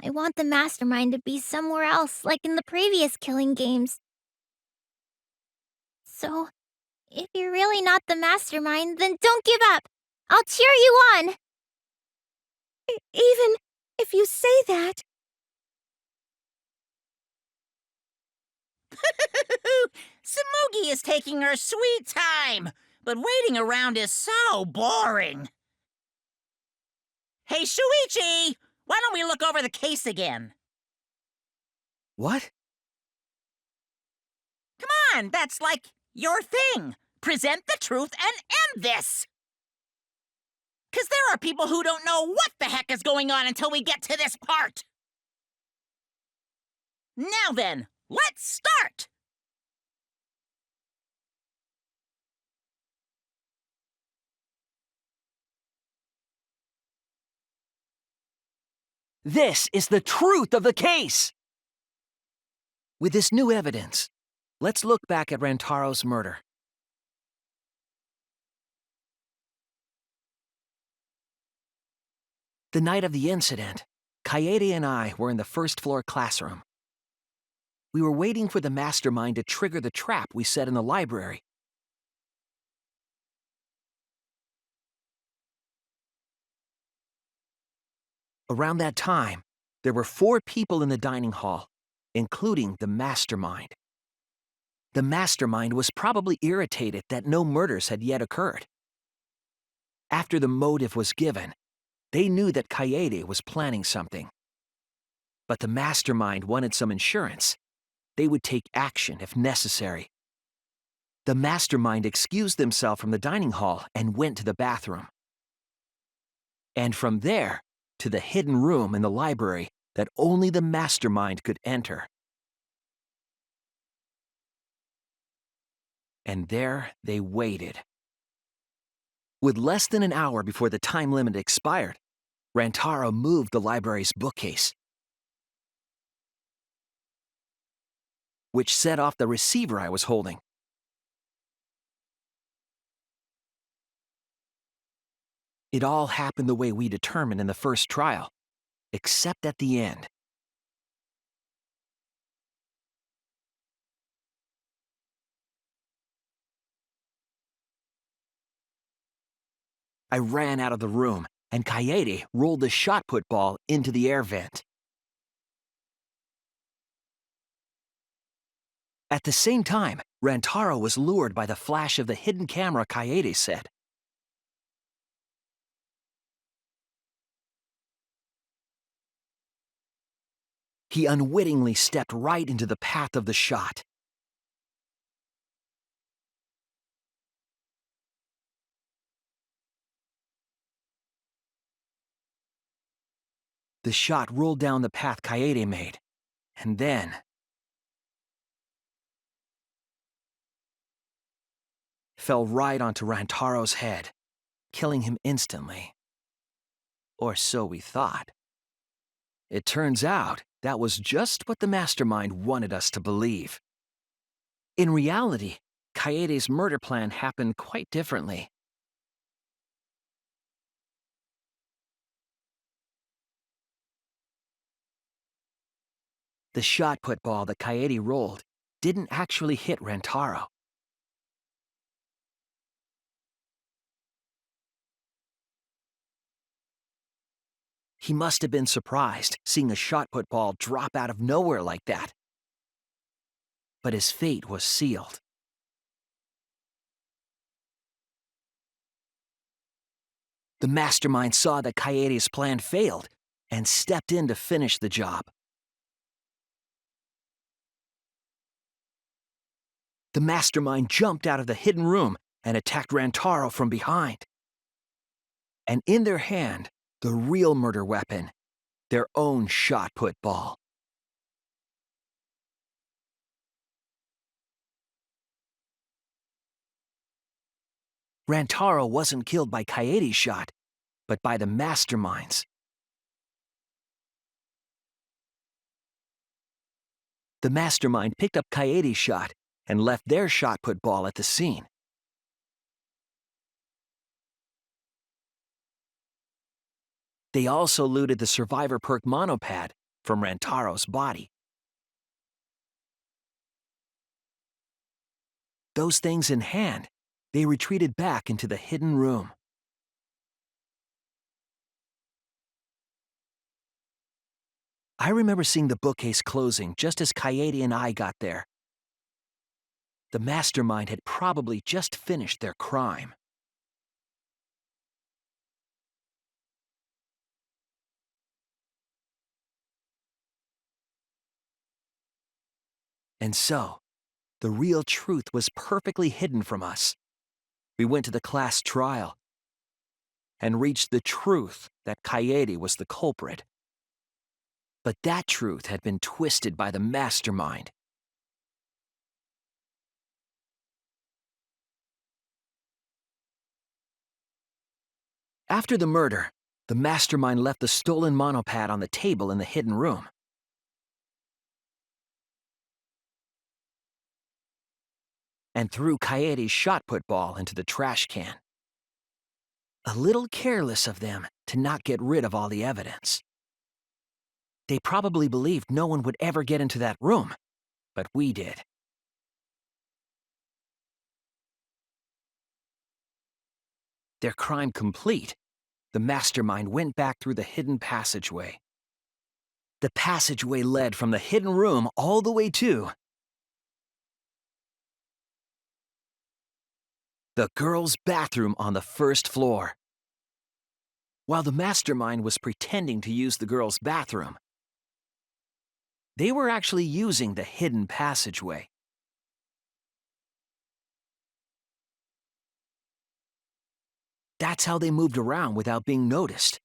I want the mastermind to be somewhere else, like in the previous killing games. So, if you're really not the mastermind, then don't give up. I'll cheer you on. Even if you say that, Tsumugi is taking her sweet time, but waiting around is so boring. Hey, Shuichi! Why don't we look over the case again? What? Come on, that's like your thing. Present the truth and end this. 'Cause there are people who don't know what the heck is going on until we get to this part. Now then, let's start! This is the truth of the case! With this new evidence, let's look back at Rantaro's murder. The night of the incident, Kaede and I were in the first-floor classroom. We were waiting for the mastermind to trigger the trap we set in the library. Around that time, there were 4 people in the dining hall, including the mastermind. The mastermind was probably irritated that no murders had yet occurred. After the motive was given, they knew that Kaede was planning something. But the mastermind wanted some insurance. They would take action if necessary. The mastermind excused themselves from the dining hall and went to the bathroom. And from there, to the hidden room in the library that only the mastermind could enter. And there they waited. With less than an hour before the time limit expired, Rantaro moved the library's bookcase, which set off the receiver I was holding. It all happened the way we determined in the first trial, except at the end. I ran out of the room, and Kaede rolled the shot put ball into the air vent. At the same time, Rantaro was lured by the flash of the hidden camera Kaede said. He unwittingly stepped right into the path of the shot. The shot rolled down the path Kaede made, and then fell right onto Rantaro's head, killing him instantly. Or so we thought. It turns out that was just what the mastermind wanted us to believe. In reality, Kaede's murder plan happened quite differently. The shot put ball that Kaede rolled didn't actually hit Rantaro. He must have been surprised seeing a shot put ball drop out of nowhere like that. But his fate was sealed. The mastermind saw that Kaede's plan failed and stepped in to finish the job. The mastermind jumped out of the hidden room and attacked Rantaro from behind. And in their hand, the real murder weapon, their own shot put ball. Rantaro wasn't killed by Kaede's shot, but by the mastermind's. The mastermind picked up Kaede's shot and left their shot put ball at the scene. They also looted the survivor perk monopad from Rantaro's body. Those things in hand, they retreated back into the hidden room. I remember seeing the bookcase closing just as Kaede and I got there. The mastermind had probably just finished their crime. And so, the real truth was perfectly hidden from us. We went to the class trial and reached the truth that Kaede was the culprit. But that truth had been twisted by the mastermind. After the murder, the mastermind left the stolen monopad on the table in the hidden room. And threw Kaede's shot put ball into the trash can. A little careless of them to not get rid of all the evidence. They probably believed no one would ever get into that room, but we did. Their crime complete, the mastermind went back through the hidden passageway. The passageway led from the hidden room all the way to the girls' bathroom on the first floor. While the mastermind was pretending to use the girls' bathroom, they were actually using the hidden passageway. That's how they moved around without being noticed.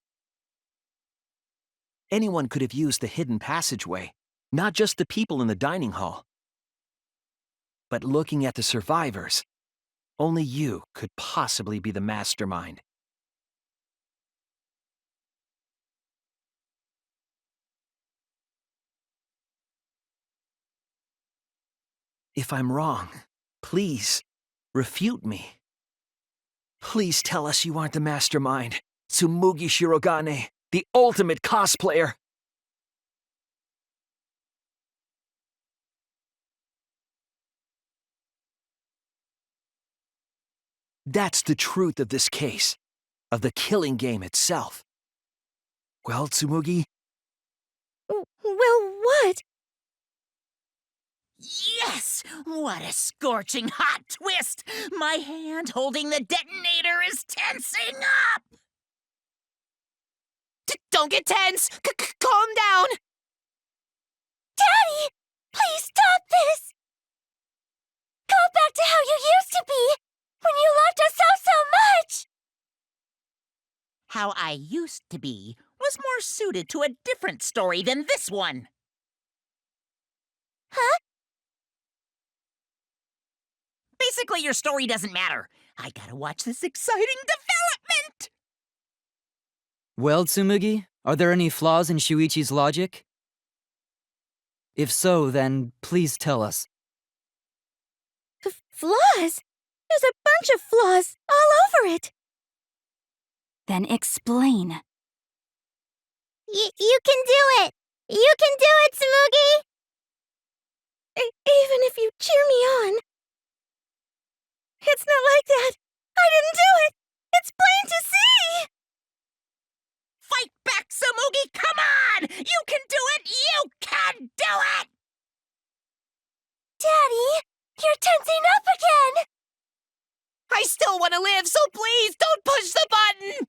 Anyone could have used the hidden passageway, not just the people in the dining hall. But looking at the survivors, Only you could possibly be the mastermind. If I'm wrong, please, refute me. Please tell us you aren't the mastermind, Tsumugi Shirogane, the ultimate cosplayer. That's the truth of this case, of the killing game itself. Well, Tsumugi, Well, what? Yes! What a scorching hot twist! My hand holding the detonator is tensing up! Don't get tense! Calm down! Daddy! Please stop this! Go back to how you used to be, when you loved us so much! How I used to be was more suited to a different story than this one. Huh? Basically, your story doesn't matter. I gotta watch this exciting development! Well, Tsumugi, are there any flaws in Shuichi's logic? If so, then please tell us. Flaws? There's a bunch of flaws all over it. Then explain. You can do it! You can do it, Tsumugi! Even if you cheer me on. It's not like that. I didn't do it. It's plain to see. Fight back, Tsumugi! Come on! You can do it! You can do it! Daddy, you're tensing up again. I still want to live, so please don't push the button!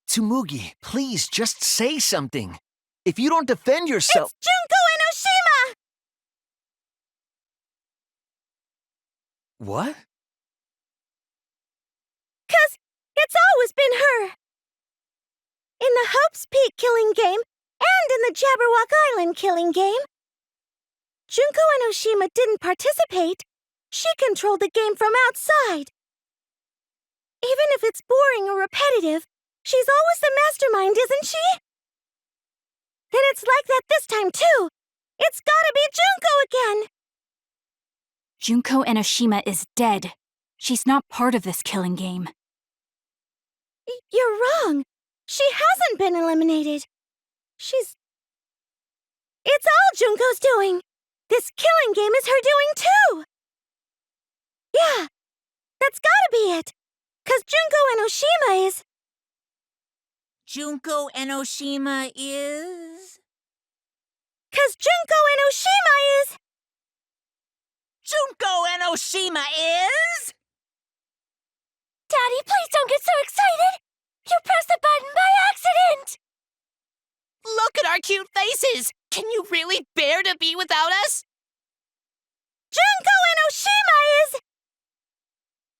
Tsumugi, please just say something. If you don't defend yourself... It's Junko Enoshima! What? 'Cause it's always been her. In the Hope's Peak killing game and in the Jabberwock Island killing game, Junko Enoshima didn't participate. She controlled the game from outside. Even if it's boring or repetitive, she's always the mastermind, isn't she? Then it's like that this time, too. It's gotta be Junko again. Junko Enoshima is dead. She's not part of this killing game. You're wrong. She hasn't been eliminated. It's all Junko's doing. This killing game is her doing, too. Yeah, that's gotta be it. 'Cause Junko Enoshima is... Junko Enoshima is... 'Cause Junko Enoshima is... Junko Enoshima is... Daddy, please don't get so excited. You pressed the button by accident. Look at our cute faces! Can you really bear to be without us? Junko Enoshima is...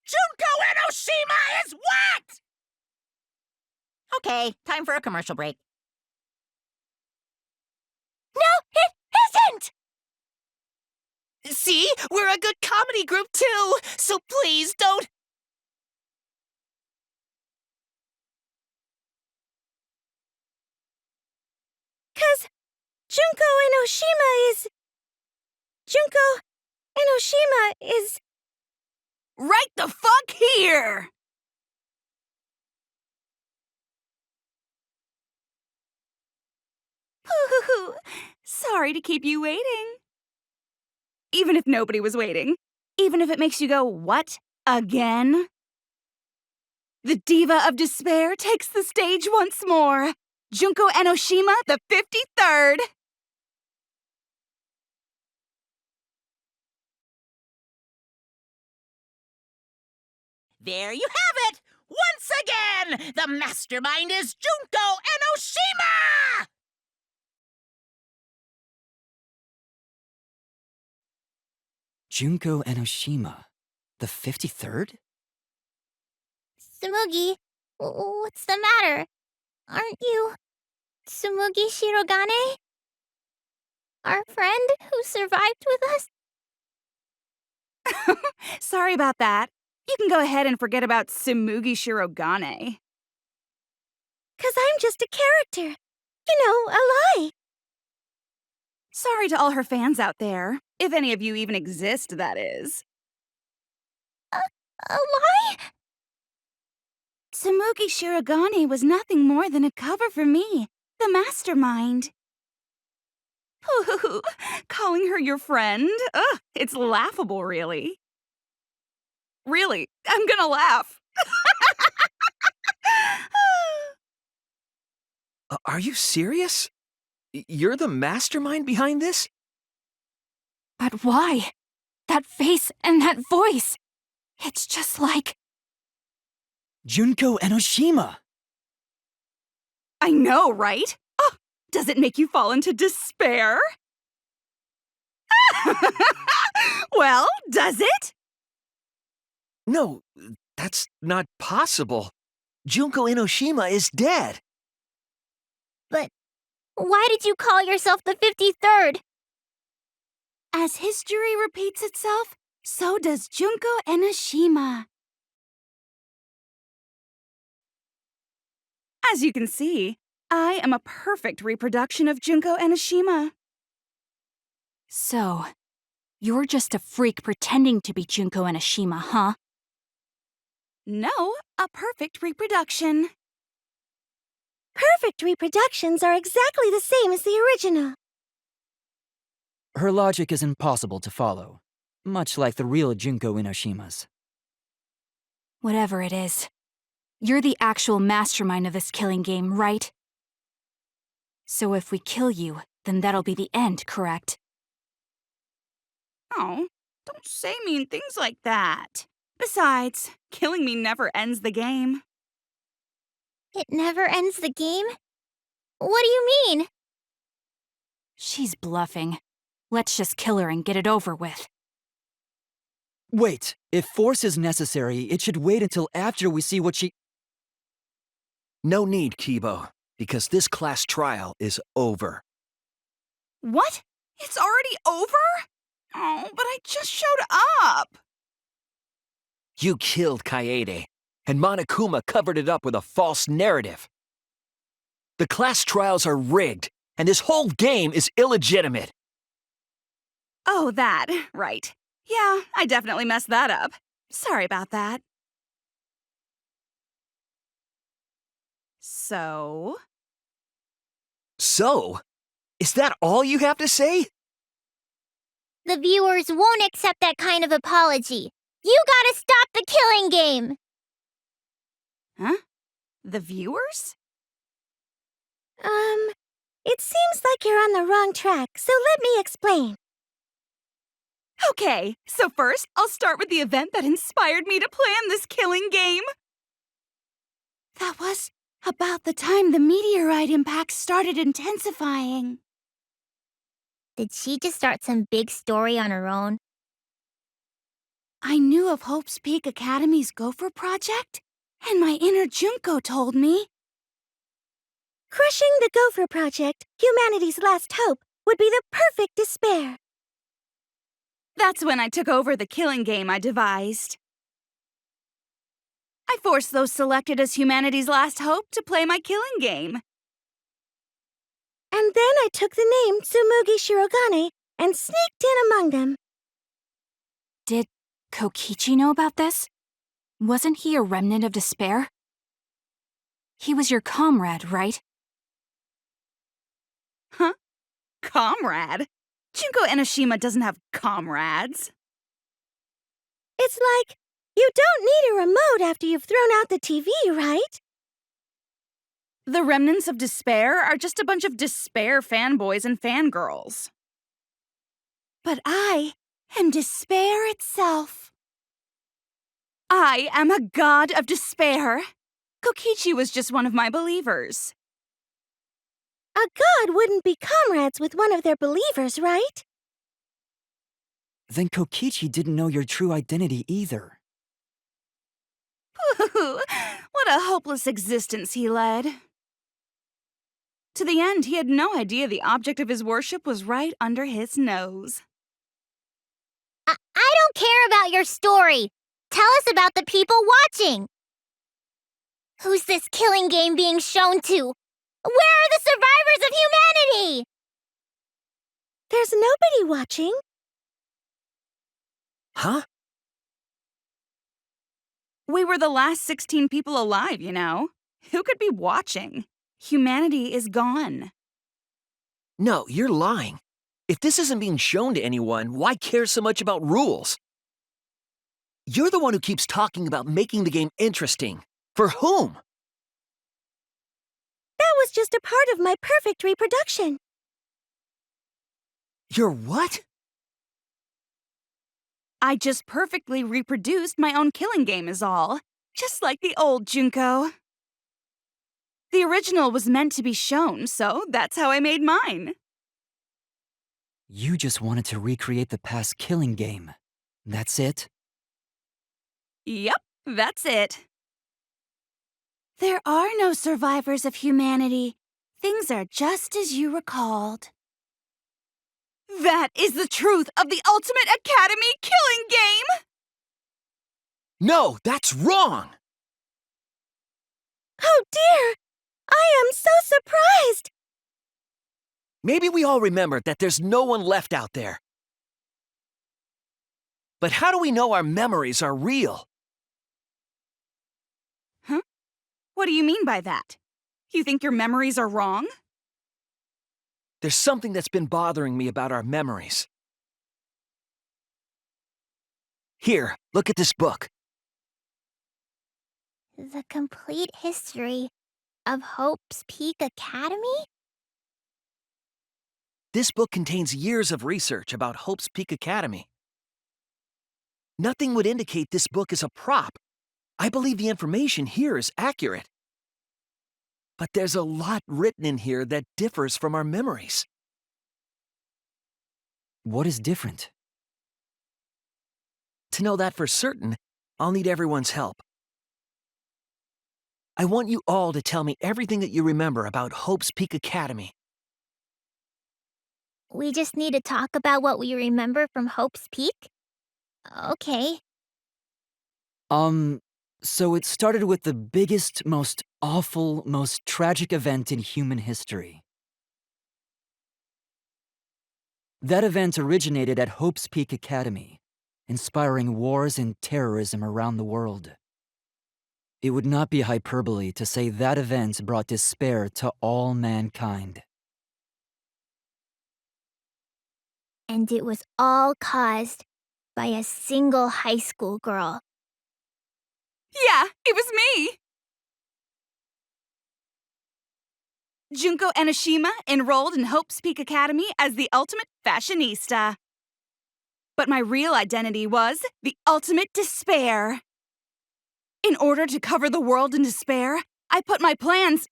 Junko Enoshima is what? Okay, time for a commercial break. No, it isn't! See? We're a good comedy group, too! So please don't... 'Cause Junko Enoshima is... Junko Enoshima is... Right the fuck here! Pooh, sorry to keep you waiting. Even if nobody was waiting. Even if it makes you go, what? Again? The Diva of Despair takes the stage once more. Junko Enoshima, the 53rd. There you have it! Once again, the mastermind is Junko Enoshima! Junko Enoshima, the 53rd? Tsumugi, what's the matter? Aren't you Tsumugi Shirogane? Our friend who survived with us? Sorry about that. You can go ahead and forget about Tsumugi Shirogane. 'Cause I'm just a character. You know, a lie. Sorry to all her fans out there. If any of you even exist, that is. A lie? Tsumugi Shirogane was nothing more than a cover for me, the mastermind. Ooh, calling her your friend? Ugh, it's laughable, really. Really, I'm gonna laugh. Are you serious? You're the mastermind behind this? But why? That face and that voice. It's just like... Junko Enoshima! I know, right? Oh, does it make you fall into despair? Well, does it? No, that's not possible. Junko Enoshima is dead. But why did you call yourself the 53rd? As history repeats itself, so does Junko Enoshima. As you can see, I am a perfect reproduction of Junko Enoshima. So, you're just a freak pretending to be Junko Enoshima, huh? No, a perfect reproduction. Perfect reproductions are exactly the same as the original. Her logic is impossible to follow, much like the real Junko Enoshima's. Whatever it is, you're the actual mastermind of this killing game, right? So if we kill you, then that'll be the end, correct? Oh, don't say mean things like that. Besides, killing me never ends the game. It never ends the game? What do you mean? She's bluffing. Let's just kill her and get it over with. Wait, if force is necessary, it should wait until after we see what she... No need, Kibo, because this class trial is over. What? It's already over? Oh, but I just showed up. You killed Kaede, and Monokuma covered it up with a false narrative. The class trials are rigged, and this whole game is illegitimate. Oh, that. Right. Yeah, I definitely messed that up. Sorry about that. So? So? Is that all you have to say? The viewers won't accept that kind of apology. You gotta stop the killing game! Huh? The viewers? It seems like you're on the wrong track, so let me explain. Okay, so first, I'll start with the event that inspired me to plan this killing game. That was about the time the meteorite impact started intensifying. Did she just start some big story on her own? I knew of Hope's Peak Academy's Gopher Project, and my inner Junko told me. Crushing the Gopher Project, humanity's last hope, would be the perfect despair. That's when I took over the killing game I devised. I forced those selected as humanity's last hope to play my killing game. And then I took the name Tsumugi Shirogane and sneaked in among them. Did Kokichi know about this? Wasn't he a remnant of despair? He was your comrade, right? Huh? Comrade? Junko Enoshima doesn't have comrades. It's like, you don't need a remote after you've thrown out the TV, right? The remnants of despair are just a bunch of despair fanboys and fangirls. But I am despair itself. I am a god of despair. Kokichi was just one of my believers. A god wouldn't be comrades with one of their believers, right? Then Kokichi didn't know your true identity either. What a hopeless existence he led. To the end, he had no idea the object of his worship was right under his nose. I don't care about your story. Tell us about the people watching. Who's this killing game being shown to? Where are the survivors of humanity? There's nobody watching. Huh? We were the last 16 people alive, you know. Who could be watching? Humanity is gone. No, you're lying. If this isn't being shown to anyone, why care so much about rules? You're the one who keeps talking about making the game interesting. For whom? That was just a part of my perfect reproduction. Your what? I just perfectly reproduced my own killing game is all. Just like the old Junko. The original was meant to be shown, so that's how I made mine. You just wanted to recreate the past killing game. That's it? Yep, that's it. There are no survivors of humanity. Things are just as you recalled. That is the truth of the Ultimate Academy killing game! No, that's wrong! Oh dear! I am so surprised! Maybe we all remember that there's no one left out there. But how do we know our memories are real? Huh? What do you mean by that? You think your memories are wrong? There's something that's been bothering me about our memories. Here, look at this book. The complete history of Hope's Peak Academy? This book contains years of research about Hope's Peak Academy. Nothing would indicate this book is a prop. I believe the information here is accurate. But there's a lot written in here that differs from our memories. What is different? To know that for certain, I'll need everyone's help. I want you all to tell me everything that you remember about Hope's Peak Academy. We just need to talk about what we remember from Hope's Peak? Okay. So it started with the biggest, most awful, most tragic event in human history. That event originated at Hope's Peak Academy, inspiring wars and terrorism around the world. It would not be hyperbole to say that event brought despair to all mankind. And it was all caused by a single high school girl. Yeah, it was me! Junko Enoshima enrolled in Hope's Peak Academy as the ultimate fashionista. But my real identity was the ultimate despair. In order to cover the world in despair, I put my plans...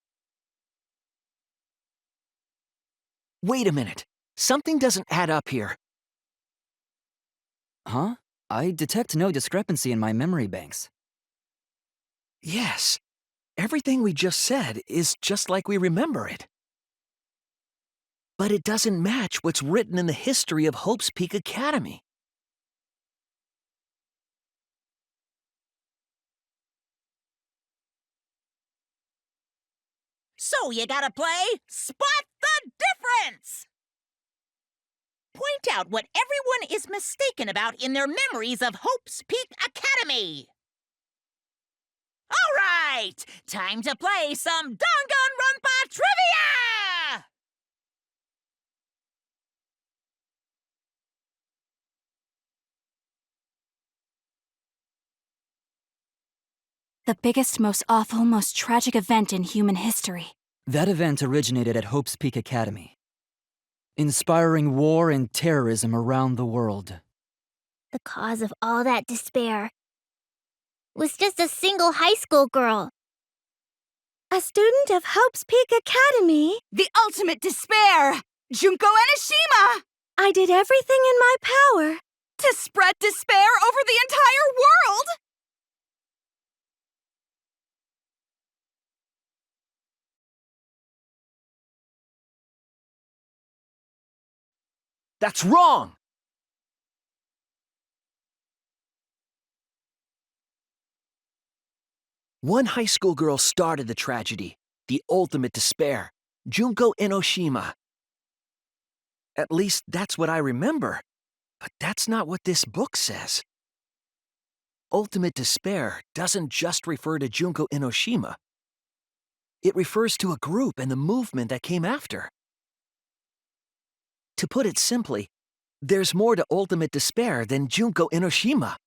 Wait a minute. Something doesn't add up here. Huh? I detect no discrepancy in my memory banks. Yes. Everything we just said is just like we remember it. But it doesn't match what's written in the history of Hope's Peak Academy. So you gotta play Spot the Difference! Point out what everyone is mistaken about in their memories of Hope's Peak Academy. All right, time to play some Danganronpa trivia! The biggest, most awful, most tragic event in human history. That event originated at Hope's Peak Academy, inspiring war and terrorism around the world. The cause of all that despair was just a single high school girl. A student of Hope's Peak Academy. The ultimate despair! Junko Enoshima! I did everything in my power. To spread despair over the entire world! That's wrong! One high school girl started the tragedy, the ultimate despair, Junko Enoshima. At least that's what I remember, but that's not what this book says. Ultimate despair doesn't just refer to Junko Enoshima. It refers to a group and the movement that came after. To put it simply, there's more to ultimate despair than Junko Enoshima.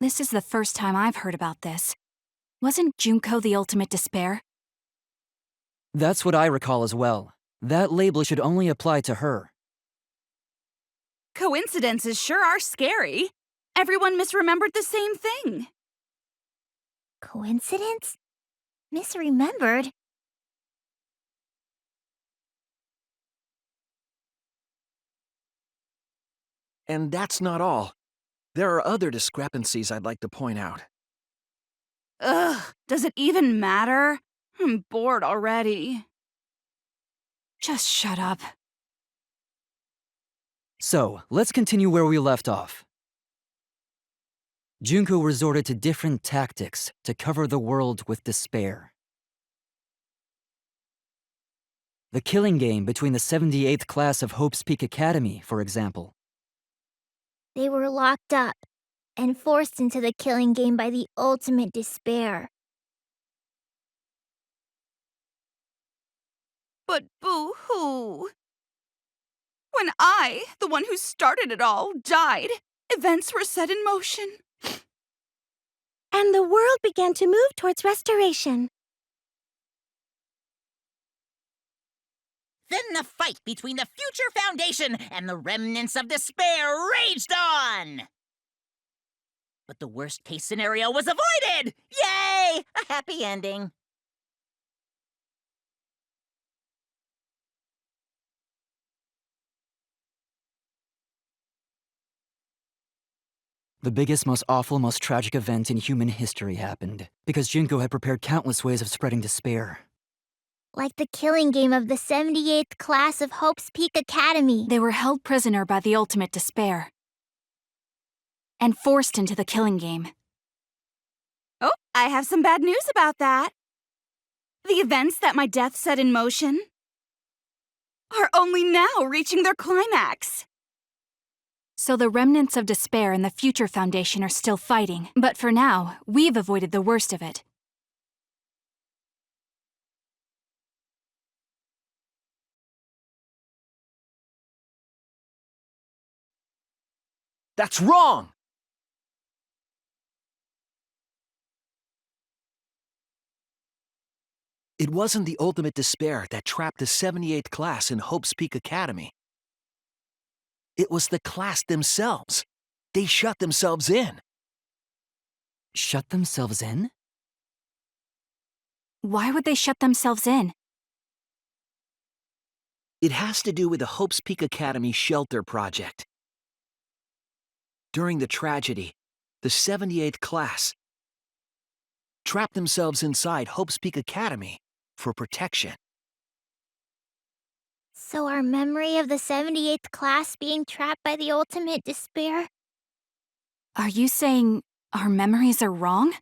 This is the first time I've heard about this. Wasn't Junko the ultimate despair? That's what I recall as well. That label should only apply to her. Coincidences sure are scary. Everyone misremembered the same thing. Coincidence? Misremembered? And that's not all. There are other discrepancies I'd like to point out. Ugh, does it even matter? I'm bored already. Just shut up. So, let's continue where we left off. Junko resorted to different tactics to cover the world with despair. The killing game between the 78th class of Hope's Peak Academy, for example. They were locked up and forced into the killing game by the ultimate despair. But boo-hoo. When I, the one who started it all, died, events were set in motion. And the world began to move towards restoration. Then the fight between the Future Foundation and the remnants of despair raged on! But the worst-case scenario was avoided! Yay! A happy ending. The biggest, most awful, most tragic event in human history happened, because Junko had prepared countless ways of spreading despair. Like the killing game of the 78th class of Hope's Peak Academy. They were held prisoner by the ultimate despair. And forced into the killing game. Oh, I have some bad news about that. The events that my death set in motion are only now reaching their climax. So the remnants of despair and the Future Foundation are still fighting. But for now, we've avoided the worst of it. That's wrong! It wasn't the ultimate despair that trapped the 78th class in Hope's Peak Academy. It was the class themselves. They shut themselves in. Shut themselves in? Why would they shut themselves in? It has to do with the Hope's Peak Academy shelter project. During the tragedy, the 78th class trapped themselves inside Hope's Peak Academy for protection. So our memory of the 78th class being trapped by the ultimate despair? Are you saying our memories are wrong?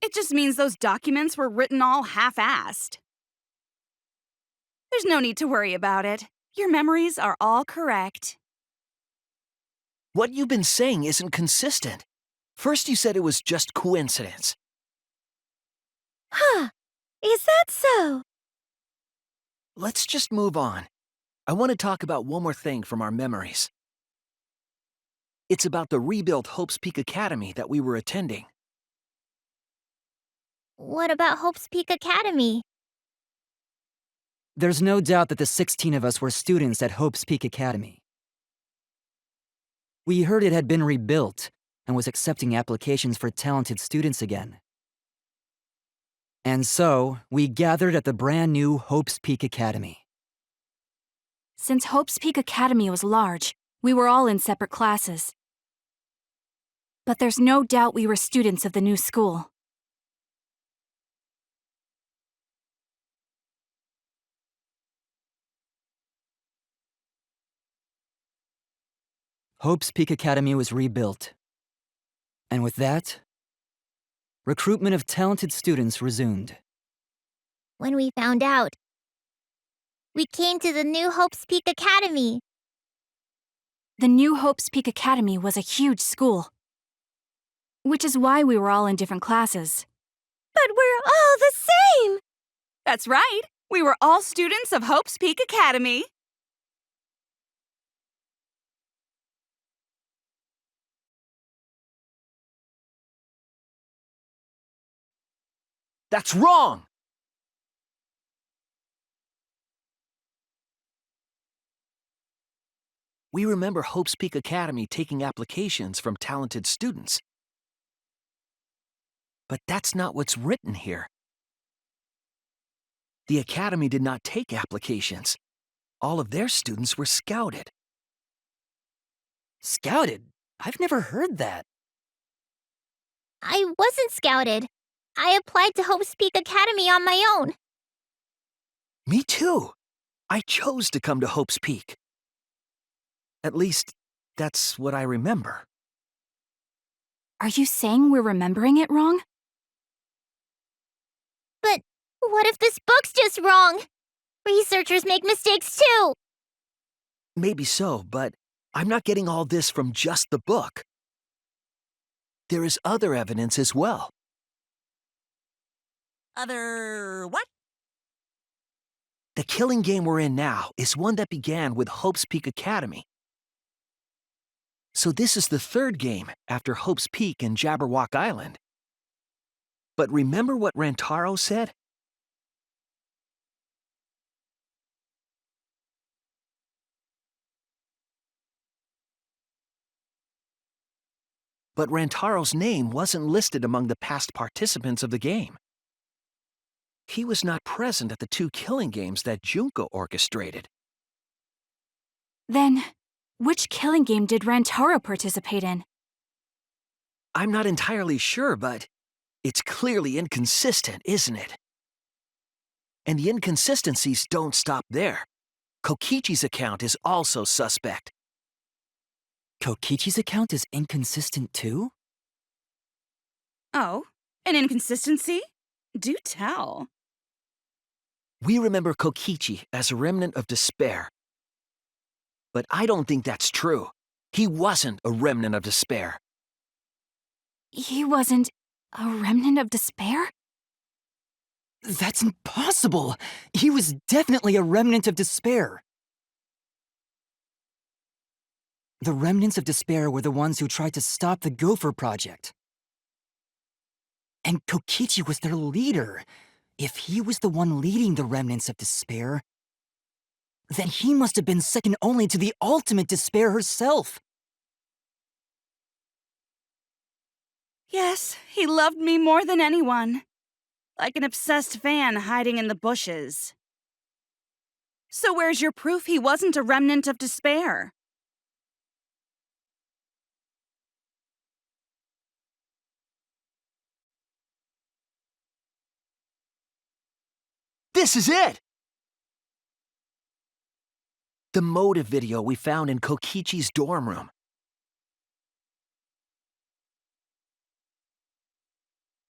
It just means those documents were written all half-assed. There's no need to worry about it. Your memories are all correct. What you've been saying isn't consistent. First you said it was just coincidence. Huh. Is that so? Let's just move on. I want to talk about one more thing from our memories. It's about the rebuilt Hope's Peak Academy that we were attending. What about Hope's Peak Academy? There's no doubt that the 16 of us were students at Hope's Peak Academy. We heard it had been rebuilt and was accepting applications for talented students again. And so, we gathered at the brand new Hope's Peak Academy. Since Hope's Peak Academy was large, we were all in separate classes. But there's no doubt we were students of the new school. Hope's Peak Academy was rebuilt. And with that, Recruitment of talented students resumed. When we found out, we came to the New Hope's Peak Academy. The New Hope's Peak Academy was a huge school, which is why we were all in different classes. But we're all the same! That's right. We were all students of Hope's Peak Academy. That's wrong! We remember Hope's Peak Academy taking applications from talented students. But that's not what's written here. The Academy did not take applications. All of their students were scouted. Scouted? I've never heard that. I wasn't scouted. I applied to Hope's Peak Academy on my own. Me too. I chose to come to Hope's Peak. At least, that's what I remember. Are you saying we're remembering it wrong? But what if this book's just wrong? Researchers make mistakes too. Maybe so, but I'm not getting all this from just the book. There is other evidence as well. Other what? The killing game we're in now is one that began with Hope's Peak Academy. So this is the third game after Hope's Peak and Jabberwock Island. But remember what Rantaro said? But Rantaro's name wasn't listed among the past participants of the game. He was not present at the two killing games that Junko orchestrated. Then, which killing game did Rantaro participate in? I'm not entirely sure, but it's clearly inconsistent, isn't it? And the inconsistencies don't stop there. Kokichi's account is also suspect. Kokichi's account is inconsistent too? Oh, an inconsistency? Do tell. We remember Kokichi as a remnant of despair. But I don't think that's true. He wasn't a remnant of despair. He wasn't a remnant of despair? That's impossible! He was definitely a remnant of despair. The remnants of despair were the ones who tried to stop the Gopher Project. And Kokichi was their leader. If he was the one leading the remnants of despair, then he must have been second only to the ultimate despair herself. Yes, he loved me more than anyone. Like an obsessed fan hiding in the bushes. So where's your proof he wasn't a remnant of despair? This is it! The motive video we found in Kokichi's dorm room.